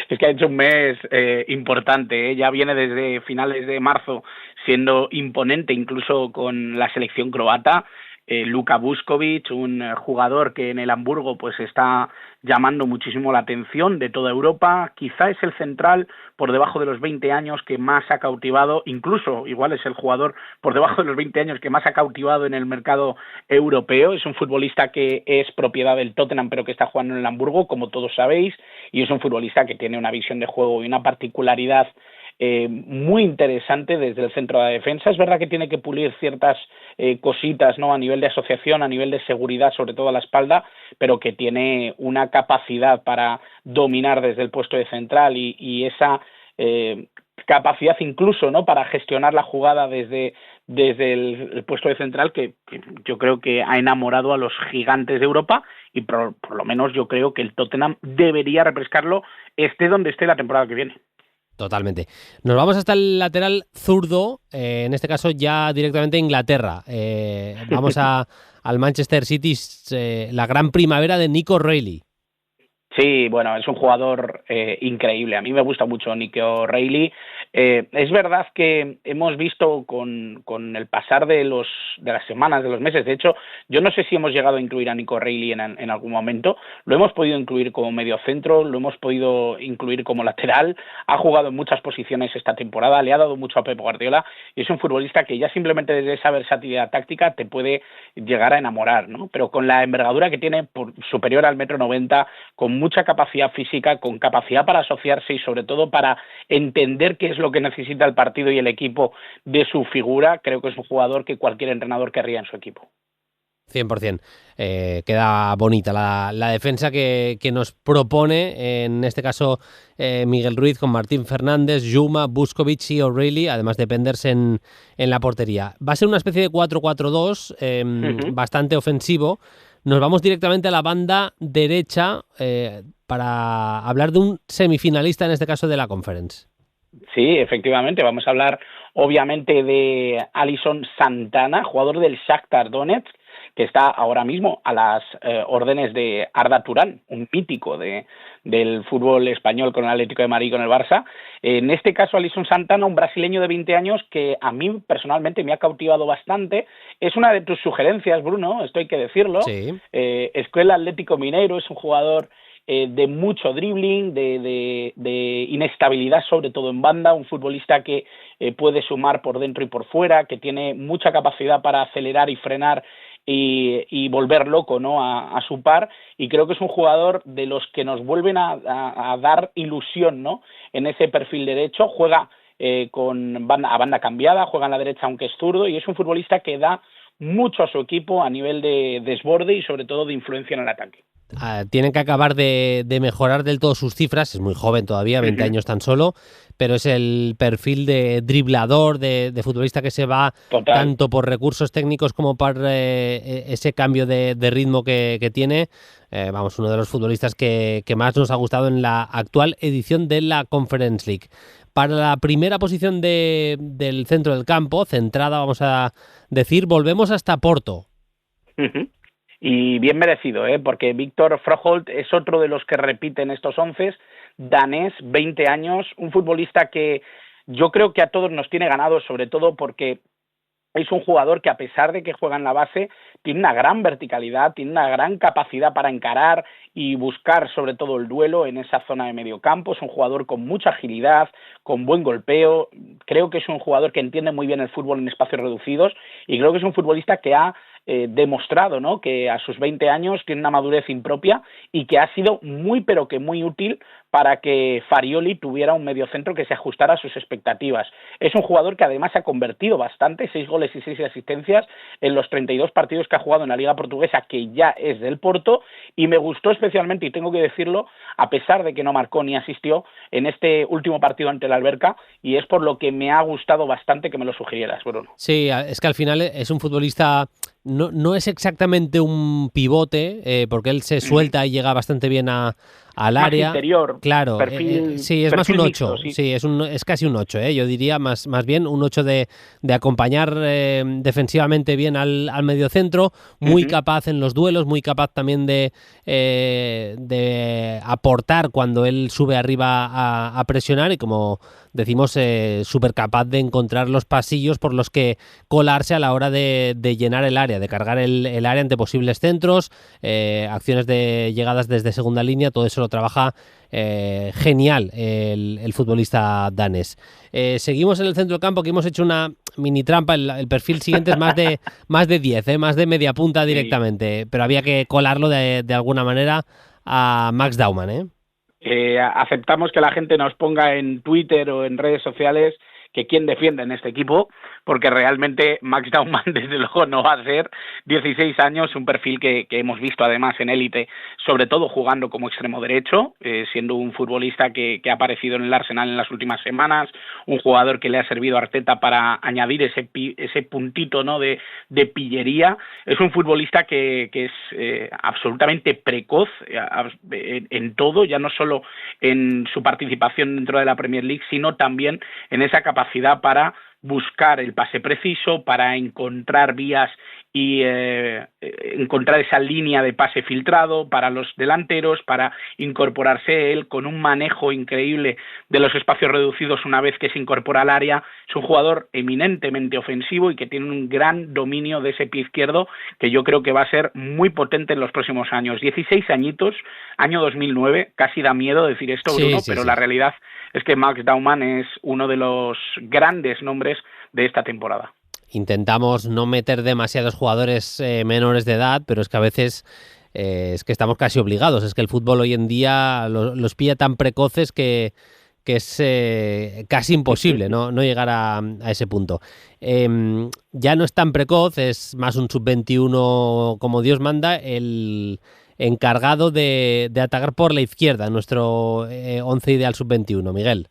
Es que ha hecho un mes importante, ¿eh? Ya viene desde finales de marzo siendo imponente, incluso con la selección croata. Luka Vuskovic, un jugador que en el Hamburgo pues está llamando muchísimo la atención de toda Europa. Quizá es el central por debajo de los 20 años que más ha cautivado, incluso igual es el jugador por debajo de los 20 años que más ha cautivado en el mercado europeo. Es un futbolista que es propiedad del Tottenham, pero que está jugando en el Hamburgo, como todos sabéis, y es un futbolista que tiene una visión de juego y una particularidad muy interesante desde el centro de la defensa. Es verdad que tiene que pulir ciertas cositas, ¿no?, a nivel de asociación, a nivel de seguridad, sobre todo a la espalda, pero que tiene una capacidad para dominar desde el puesto de central y esa capacidad incluso, ¿no?, para gestionar la jugada desde el puesto de central, que yo creo que ha enamorado a los gigantes de Europa, y por lo menos yo creo que el Tottenham debería refrescarlo, esté donde esté la temporada que viene. Totalmente. Nos vamos hasta el lateral zurdo, en este caso ya directamente a Inglaterra. Vamos al Manchester City, la gran primavera de Nico Reilly. Sí, bueno, es un jugador increíble. A mí me gusta mucho Nico O'Reilly. Es verdad que hemos visto con el pasar de las semanas, de los meses, de hecho, yo no sé si hemos llegado a incluir a Nico O'Reilly en algún momento. Lo hemos podido incluir como mediocentro, lo hemos podido incluir como lateral. Ha jugado en muchas posiciones esta temporada, le ha dado mucho a Pep Guardiola y es un futbolista que ya simplemente desde esa versatilidad táctica te puede llegar a enamorar, ¿no? Pero con la envergadura que tiene, superior al 1,90 m, con mucha capacidad física, con capacidad para asociarse y sobre todo para entender qué es lo que necesita el partido y el equipo de su figura, creo que es un jugador que cualquier entrenador querría en su equipo. 100%. Queda bonita la defensa que nos propone, en este caso Miguel Ruiz, con Martín Fernández, Juma, Buscovic y O'Reilly, además de Pendersen en la portería. Va a ser una especie de 4-4-2, bastante ofensivo. Nos vamos directamente a la banda derecha para hablar de un semifinalista, en este caso de la Conference. Sí, efectivamente, vamos a hablar obviamente de Alisson Santana, jugador del Shakhtar Donetsk, que está ahora mismo a las órdenes de Arda Turán, un mítico del fútbol español con el Atlético de Madrid y con el Barça. En este caso, Alisson Santana, un brasileño de 20 años que a mí personalmente me ha cautivado bastante. Es una de tus sugerencias, Bruno, esto hay que decirlo. Sí. Escuela Atlético Mineiro, es un jugador de mucho dribbling, de inestabilidad, sobre todo en banda, un futbolista que puede sumar por dentro y por fuera, que tiene mucha capacidad para acelerar y frenar y volver loco, ¿no?, a su par, y creo que es un jugador de los que nos vuelven a dar ilusión, ¿no?, en ese perfil derecho. Juega a banda cambiada, juega en la derecha aunque es zurdo, y es un futbolista que da mucho a su equipo a nivel de desborde y sobre todo de influencia en el ataque. Tienen que acabar de mejorar del todo sus cifras, es muy joven todavía, 20 años tan solo, pero es el perfil de driblador, de futbolista que se va Total. Tanto por recursos técnicos como por ese cambio de ritmo que tiene. Vamos, uno de los futbolistas que más nos ha gustado en la actual edición de la Conference League. Para la primera posición del centro del campo, centrada, vamos a decir, volvemos hasta Porto. Y bien merecido, porque Víctor Froholt es otro de los que repiten estos 11, danés, 20 años, un futbolista que yo creo que a todos nos tiene ganado, sobre todo porque es un jugador que, a pesar de que juega en la base, tiene una gran verticalidad, tiene una gran capacidad para encarar y buscar sobre todo el duelo en esa zona de medio campo. Es un jugador con mucha agilidad, con buen golpeo. Creo que es un jugador que entiende muy bien el fútbol en espacios reducidos y creo que es un futbolista que ha demostrado, ¿no?, que a sus 20 años tiene una madurez impropia y que ha sido muy pero que muy útil para que Farioli tuviera un mediocentro que se ajustara a sus expectativas. Es un jugador que además ha convertido bastante, 6 goles y 6 asistencias en los 32 partidos que ha jugado en la Liga Portuguesa, que ya es del Porto, y me gustó especialmente, y tengo que decirlo, a pesar de que no marcó ni asistió en este último partido ante el Alberca, y es por lo que me ha gustado bastante que me lo sugirieras, Bruno. Sí, es que al final es un futbolista, no es exactamente un pivote, porque él se suelta y llega bastante bien al área. Más interior. Claro, sí, es más un 8. Mixto, sí, es casi un 8, yo diría más bien un 8 de acompañar defensivamente bien al mediocentro, muy capaz en los duelos, muy capaz también de aportar cuando él sube arriba a presionar y, como decimos, súper capaz de encontrar los pasillos por los que colarse a la hora de llenar el área, de cargar el área ante posibles centros, acciones de llegadas desde segunda línea, todo eso lo trabaja genial el futbolista danés. Seguimos en el centro del campo, que hemos hecho una mini trampa. El perfil siguiente es más de 10, más de media punta directamente, pero había que colarlo de alguna manera a Max Daumann. Aceptamos que la gente nos ponga en Twitter o en redes sociales que quién defiende en este equipo, porque realmente Max Daumann desde luego no va a ser. 16 años, un perfil que hemos visto además en élite, sobre todo jugando como extremo derecho, siendo un futbolista que ha aparecido en el Arsenal en las últimas semanas, un jugador que le ha servido a Arteta para añadir ese puntito, ¿no?, de pillería. Es un futbolista que es absolutamente precoz en todo, ya no solo en su participación dentro de la Premier League, sino también en esa capacidad para buscar el pase preciso, para encontrar vías y encontrar esa línea de pase filtrado para los delanteros, para incorporarse él con un manejo increíble de los espacios reducidos una vez que se incorpora al área. Es un jugador eminentemente ofensivo y que tiene un gran dominio de ese pie izquierdo que yo creo que va a ser muy potente en los próximos años. 16 añitos, año 2009, casi da miedo decir esto, Bruno, pero la realidad es que Max Daumann es uno de los grandes nombres de esta temporada. Intentamos no meter demasiados jugadores menores de edad, pero es que a veces es que estamos casi obligados. Es que el fútbol hoy en día los pilla tan precoces que es casi imposible no llegar a ese punto. Ya no es tan precoz, es más un sub-21 como Dios manda, el encargado de atacar por la izquierda, nuestro 11 ideal sub-21, Miguel.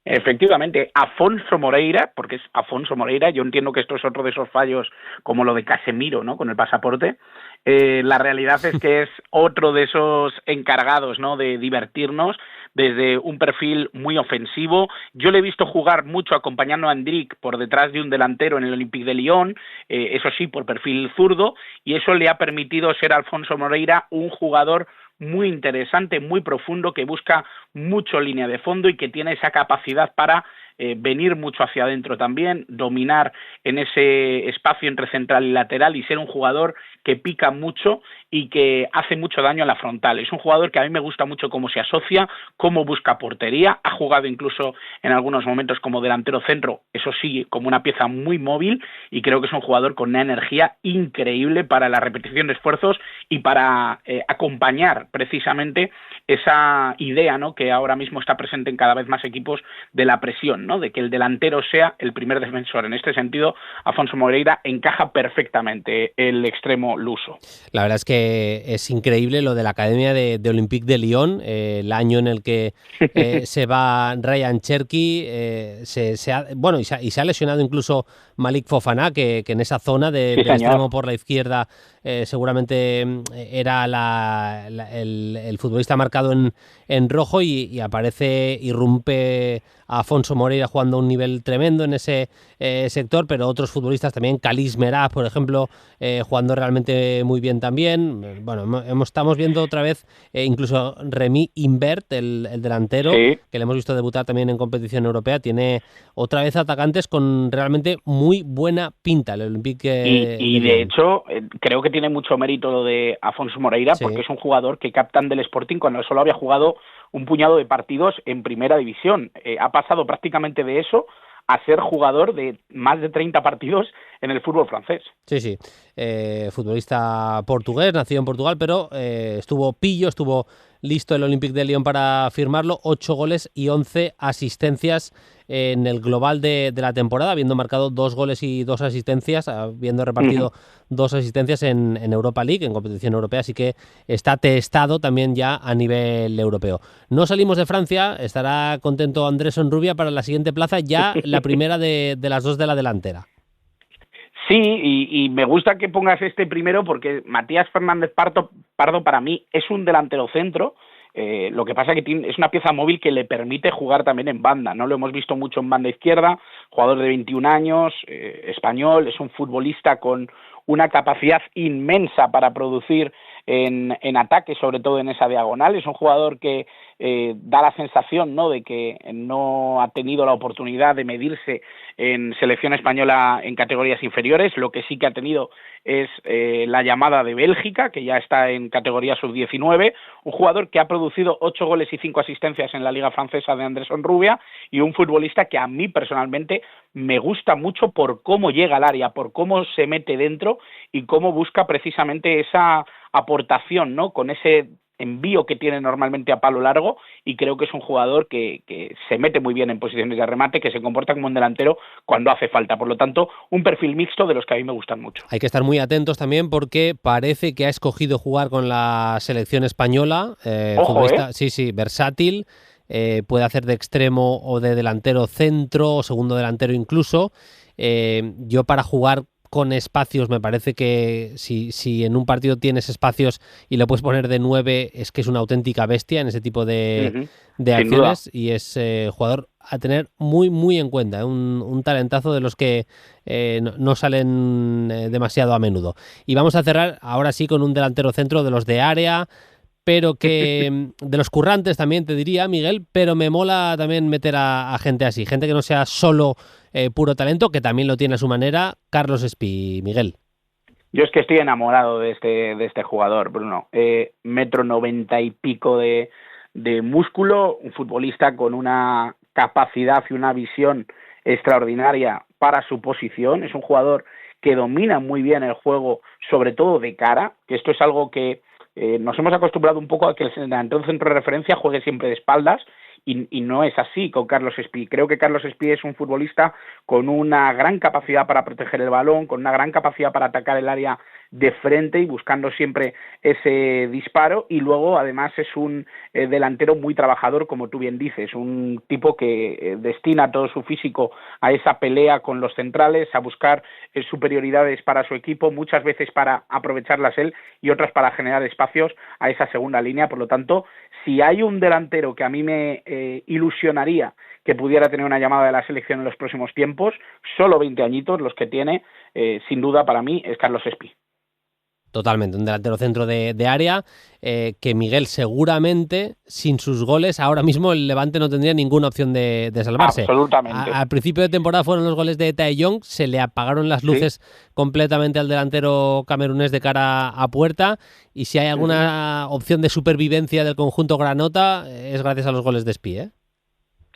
Efectivamente, Afonso Moreira, porque es Afonso Moreira, yo entiendo que esto es otro de esos fallos como lo de Casemiro, ¿no?, con el pasaporte. La realidad es que es otro de esos encargados, ¿no?, de divertirnos desde un perfil muy ofensivo. Yo le he visto jugar mucho acompañando a Endrick por detrás de un delantero en el Olympique de Lyon, eso sí, por perfil zurdo, y eso le ha permitido ser a Afonso Moreira un jugador muy interesante, muy profundo, que busca mucho línea de fondo y que tiene esa capacidad para venir mucho hacia adentro también, dominar en ese espacio entre central y lateral y ser un jugador que pica mucho y que hace mucho daño a la frontal. Es un jugador que a mí me gusta mucho cómo se asocia, cómo busca portería, ha jugado incluso en algunos momentos como delantero centro, eso sí, como una pieza muy móvil, y creo que es un jugador con una energía increíble para la repetición de esfuerzos y para acompañar precisamente esa idea, ¿no?, que ahora mismo está presente en cada vez más equipos de la presión, ¿no?, de que el delantero sea el primer defensor. En este sentido, Afonso Moreira encaja perfectamente el extremo luso. La verdad es que es increíble lo de la Academia de Olympique de Lyon, el año en el que se va Ryan Cherki, se ha lesionado incluso Malik Fofana, que en esa zona del extremo por la izquierda seguramente era el futbolista marcado en rojo, y irrumpe a Afonso Moreira jugando a un nivel tremendo en ese sector, pero otros futbolistas también, Khalis Merah, por ejemplo, jugando realmente muy bien también. Bueno, estamos viendo otra vez incluso Remy Imbert, el delantero, que le hemos visto debutar también en competición europea, tiene otra vez atacantes con realmente muy buena pinta el Olympique. Y de hecho, creo que tiene mucho mérito lo de Afonso Moreira, porque es un jugador que captan del Sporting cuando solo había jugado un puñado de partidos en primera división. Ha pasado prácticamente de eso a ser jugador de más de 30 partidos en el fútbol francés. Sí. Futbolista portugués, nacido en Portugal, pero estuvo listo el Olympique de Lyon para firmarlo. 8 goles y 11 asistencias en el global de la temporada, habiendo marcado 2 goles y 2 asistencias, habiendo repartido 2 asistencias en Europa League, en competición europea, así que está testado también ya a nivel europeo. No salimos de Francia, estará contento Andrés Onrubia para la siguiente plaza, ya la primera de las dos de la delantera. Sí, y me gusta que pongas este primero porque Matías Fernández Pardo para mí es un delantero centro. Lo que pasa es que es una pieza móvil que le permite jugar también en banda, ¿no? Lo hemos visto mucho en banda izquierda, jugador de 21 años, español, es un futbolista con una capacidad inmensa para producir en ataque, sobre todo en esa diagonal. Es un jugador que da la sensación, ¿no?, de que no ha tenido la oportunidad de medirse en selección española en categorías inferiores. Lo que sí que ha tenido es la llamada de Bélgica, que ya está en categoría sub-19, un jugador que ha producido 8 goles y 5 asistencias en la Liga Francesa de Andrés Onrubia, y un futbolista que a mí personalmente me gusta mucho por cómo llega al área, por cómo se mete dentro y cómo busca precisamente esa aportación, ¿no?, con ese envío que tiene normalmente a palo largo, y creo que es un jugador que se mete muy bien en posiciones de remate, que se comporta como un delantero cuando hace falta. Por lo tanto, un perfil mixto de los que a mí me gustan mucho. Hay que estar muy atentos también porque parece que ha escogido jugar con la selección española. Futbolista, sí, versátil. Puede hacer de extremo o de delantero centro o segundo delantero incluso. Yo para jugar con espacios, me parece que si en un partido tienes espacios y lo puedes poner de 9, es que es una auténtica bestia en ese tipo de acciones, y es jugador a tener muy, muy en cuenta, un talentazo de los que no salen demasiado a menudo. Y vamos a cerrar ahora sí con un delantero centro de los de área, pero que de los currantes también te diría, Miguel, pero me mola también meter a gente así, gente que no sea solo puro talento, que también lo tiene a su manera. Carlos Espí, Miguel. Yo es que estoy enamorado de este jugador, Bruno. 1,90 m y pico de músculo, un futbolista con una capacidad y una visión extraordinaria para su posición. Es un jugador que domina muy bien el juego, sobre todo de cara, que esto es algo que nos hemos acostumbrado un poco a que el delantero centro de referencia juegue siempre de espaldas, y no es así con Carlos Espí. Creo que Carlos Espí es un futbolista con una gran capacidad para proteger el balón, con una gran capacidad para atacar el área de frente y buscando siempre ese disparo, y luego además es un delantero muy trabajador, como tú bien dices, un tipo que destina todo su físico a esa pelea con los centrales, a buscar superioridades para su equipo, muchas veces para aprovecharlas él y otras para generar espacios a esa segunda línea. Por lo tanto, si hay un delantero que a mí me ilusionaría que pudiera tener una llamada de la selección en los próximos tiempos, solo 20 añitos los que tiene, sin duda para mí es Carlos Espí. Totalmente, un delantero centro de área, que Miguel seguramente sin sus goles ahora mismo el Levante no tendría ninguna opción de salvarse. Absolutamente. Al principio de temporada fueron los goles de Tae Young, se le apagaron las luces completamente al delantero camerunés de cara a puerta, y si hay alguna opción de supervivencia del conjunto granota es gracias a los goles de Espí, ¿eh?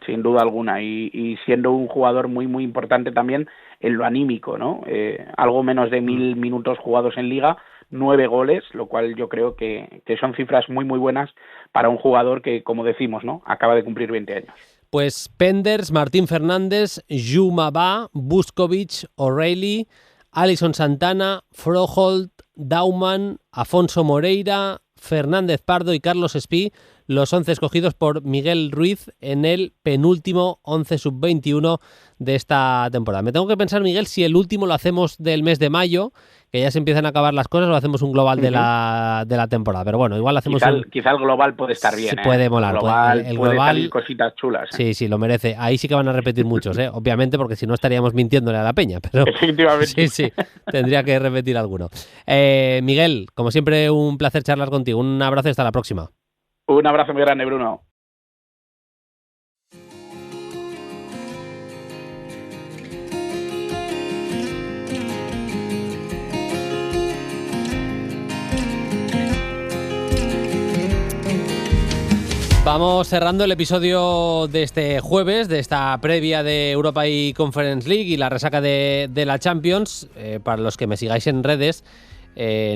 Sin duda alguna, y siendo un jugador muy muy importante también en lo anímico, ¿no? Algo menos de 1000 minutos jugados en Liga, 9 goles, lo cual yo creo que son cifras muy muy buenas para un jugador que, como decimos, ¿no?, acaba de cumplir 20 años. Pues Penders, Martín Fernández, Jumabá, Buskovich, O'Reilly, Alison Santana, Froholt, Dauman, Afonso Moreira, Fernández Pardo y Carlos Espí, los 11 escogidos por Miguel Ruiz en el penúltimo 11 sub-21 de esta temporada. Me tengo que pensar, Miguel, si el último lo hacemos del mes de mayo, que ya se empiezan a acabar las cosas, o hacemos un global de la temporada. Pero bueno, igual hacemos quizá el global puede estar bien. Sí, puede molar. El global puede salir cositas chulas. Sí, lo merece. Ahí sí que van a repetir muchos, obviamente, porque si no estaríamos mintiéndole a la peña. Pero efectivamente. Sí, tendría que repetir alguno. Miguel, como siempre, un placer charlar contigo. Un abrazo y hasta la próxima. Un abrazo muy grande, Bruno. Vamos cerrando el episodio de este jueves, de esta previa de Europa y Conference League y la resaca de la Champions. Para los que me sigáis en redes,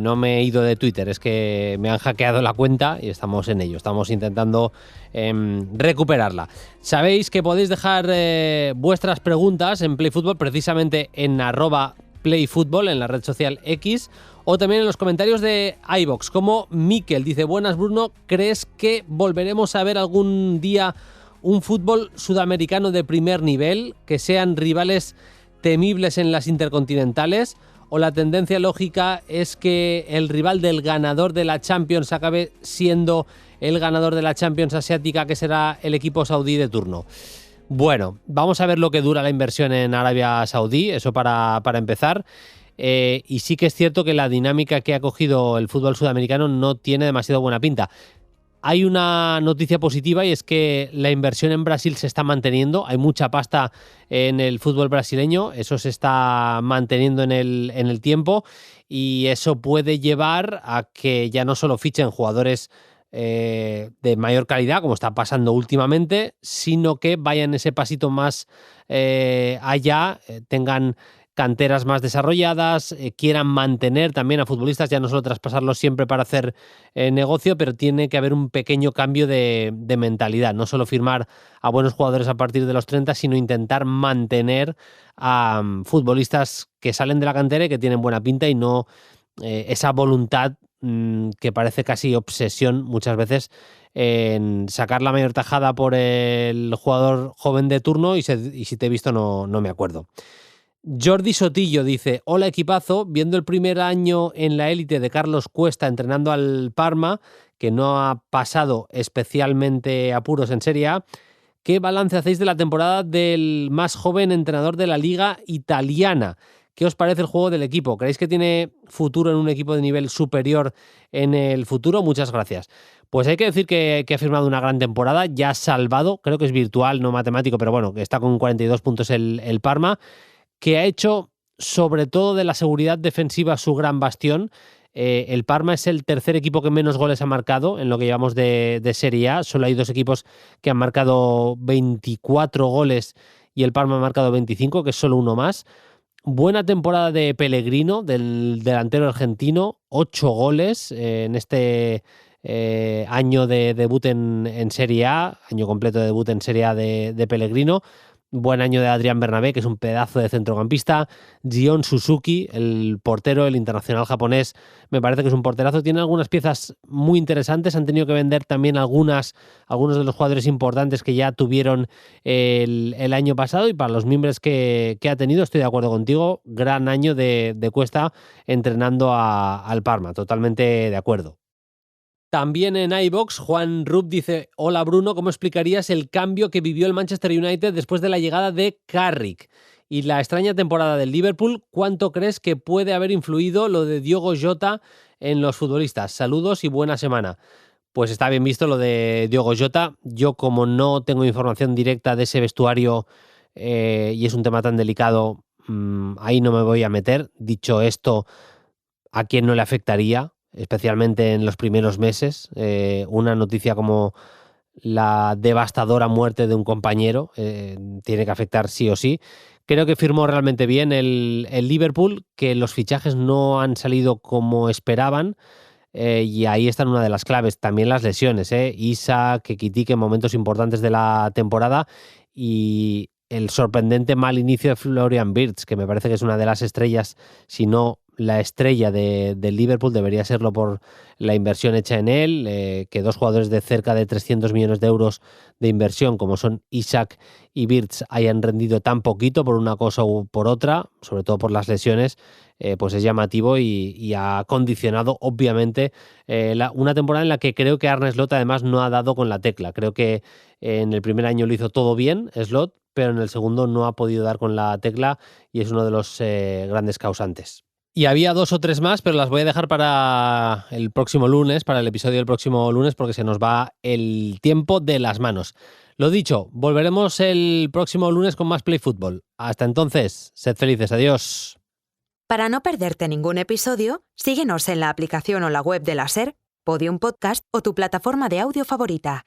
no me he ido de Twitter, es que me han hackeado la cuenta y estamos en ello, estamos intentando recuperarla. Sabéis que podéis dejar vuestras preguntas en PlayFootball, precisamente en @PlayFootball, en la red social X, o también en los comentarios de iVoox, como Miquel dice: buenas, Bruno, ¿crees que volveremos a ver algún día un fútbol sudamericano de primer nivel, que sean rivales temibles en las intercontinentales? ¿O la tendencia lógica es que el rival del ganador de la Champions acabe siendo el ganador de la Champions asiática, que será el equipo saudí de turno? Bueno, vamos a ver lo que dura la inversión en Arabia Saudí, eso para empezar. Y sí que es cierto que la dinámica que ha cogido el fútbol sudamericano no tiene demasiado buena pinta. Hay una noticia positiva, y es que la inversión en Brasil se está manteniendo. Hay mucha pasta en el fútbol brasileño, eso se está manteniendo en el tiempo, y eso puede llevar a que ya no solo fichen jugadores de mayor calidad, como está pasando últimamente, sino que vayan ese pasito más allá, tengan canteras más desarrolladas, quieran mantener también a futbolistas, ya no solo traspasarlos siempre para hacer negocio, pero tiene que haber un pequeño cambio de mentalidad, no solo firmar a buenos jugadores a partir de los 30, sino intentar mantener a futbolistas que salen de la cantera y que tienen buena pinta, y no esa voluntad que parece casi obsesión muchas veces en sacar la mayor tajada por el jugador joven de turno, y si te he visto no me acuerdo. Jordi Sotillo dice: hola equipazo, viendo el primer año en la élite de Carlos Cuesta entrenando al Parma, que no ha pasado especialmente apuros en Serie A, ¿qué balance hacéis de la temporada del más joven entrenador de la liga italiana? ¿Qué os parece el juego del equipo? ¿Creéis que tiene futuro en un equipo de nivel superior en el futuro? Muchas gracias. Pues hay que decir que ha firmado una gran temporada, ya ha salvado, creo que es virtual, no matemático, pero bueno, que está con 42 puntos el Parma, que ha hecho sobre todo de la seguridad defensiva su gran bastión. El Parma es el tercer equipo que menos goles ha marcado en lo que llevamos de Serie A. Solo hay 2 equipos que han marcado 24 goles y el Parma ha marcado 25, que es solo uno más. Buena temporada de Pellegrino, del delantero argentino, 8 goles en este año de debut en Serie A, año completo de debut en Serie A de Pellegrino. Buen año de Adrián Bernabé, que es un pedazo de centrocampista. Gion Suzuki, el portero, el internacional japonés, me parece que es un porterazo. Tiene algunas piezas muy interesantes. Han tenido que vender también algunos de los jugadores importantes que ya tuvieron el año pasado. Y para los miembros que ha tenido, estoy de acuerdo contigo. Gran año de Cuesta entrenando al Parma. Totalmente de acuerdo. También en iVoox, Juan Rupp dice: hola Bruno, ¿cómo explicarías el cambio que vivió el Manchester United después de la llegada de Carrick y la extraña temporada del Liverpool? ¿Cuánto crees que puede haber influido lo de Diogo Jota en los futbolistas? Saludos y buena semana. Pues está bien visto lo de Diogo Jota. Yo, como no tengo información directa de ese vestuario y es un tema tan delicado, ahí no me voy a meter. Dicho esto, ¿a quién no le afectaría? Especialmente en los primeros meses, una noticia como la devastadora muerte de un compañero tiene que afectar sí o sí. Creo que firmó realmente bien el Liverpool, que los fichajes no han salido como esperaban, y ahí están una de las claves. También las lesiones, Isak, Ekitike en momentos importantes de la temporada, y el sorprendente mal inicio de Florian Wirtz, que me parece que es una de las estrellas, si no la estrella del Liverpool, debería serlo por la inversión hecha en él, que 2 jugadores de cerca de 300 millones de euros de inversión, como son Isak y Wirtz, hayan rendido tan poquito por una cosa u por otra, sobre todo por las lesiones, pues es llamativo y ha condicionado, obviamente, una temporada en la que creo que Arne Slot además no ha dado con la tecla. Creo que en el primer año lo hizo todo bien, Slot, pero en el segundo no ha podido dar con la tecla y es uno de los grandes causantes. Y había 2 o 3 más, pero las voy a dejar para el próximo lunes, para el episodio del próximo lunes, porque se nos va el tiempo de las manos. Lo dicho, volveremos el próximo lunes con más Play Fútbol. Hasta entonces, sed felices, adiós. Para no perderte ningún episodio, síguenos en la aplicación o la web de la SER, Podium Podcast o tu plataforma de audio favorita.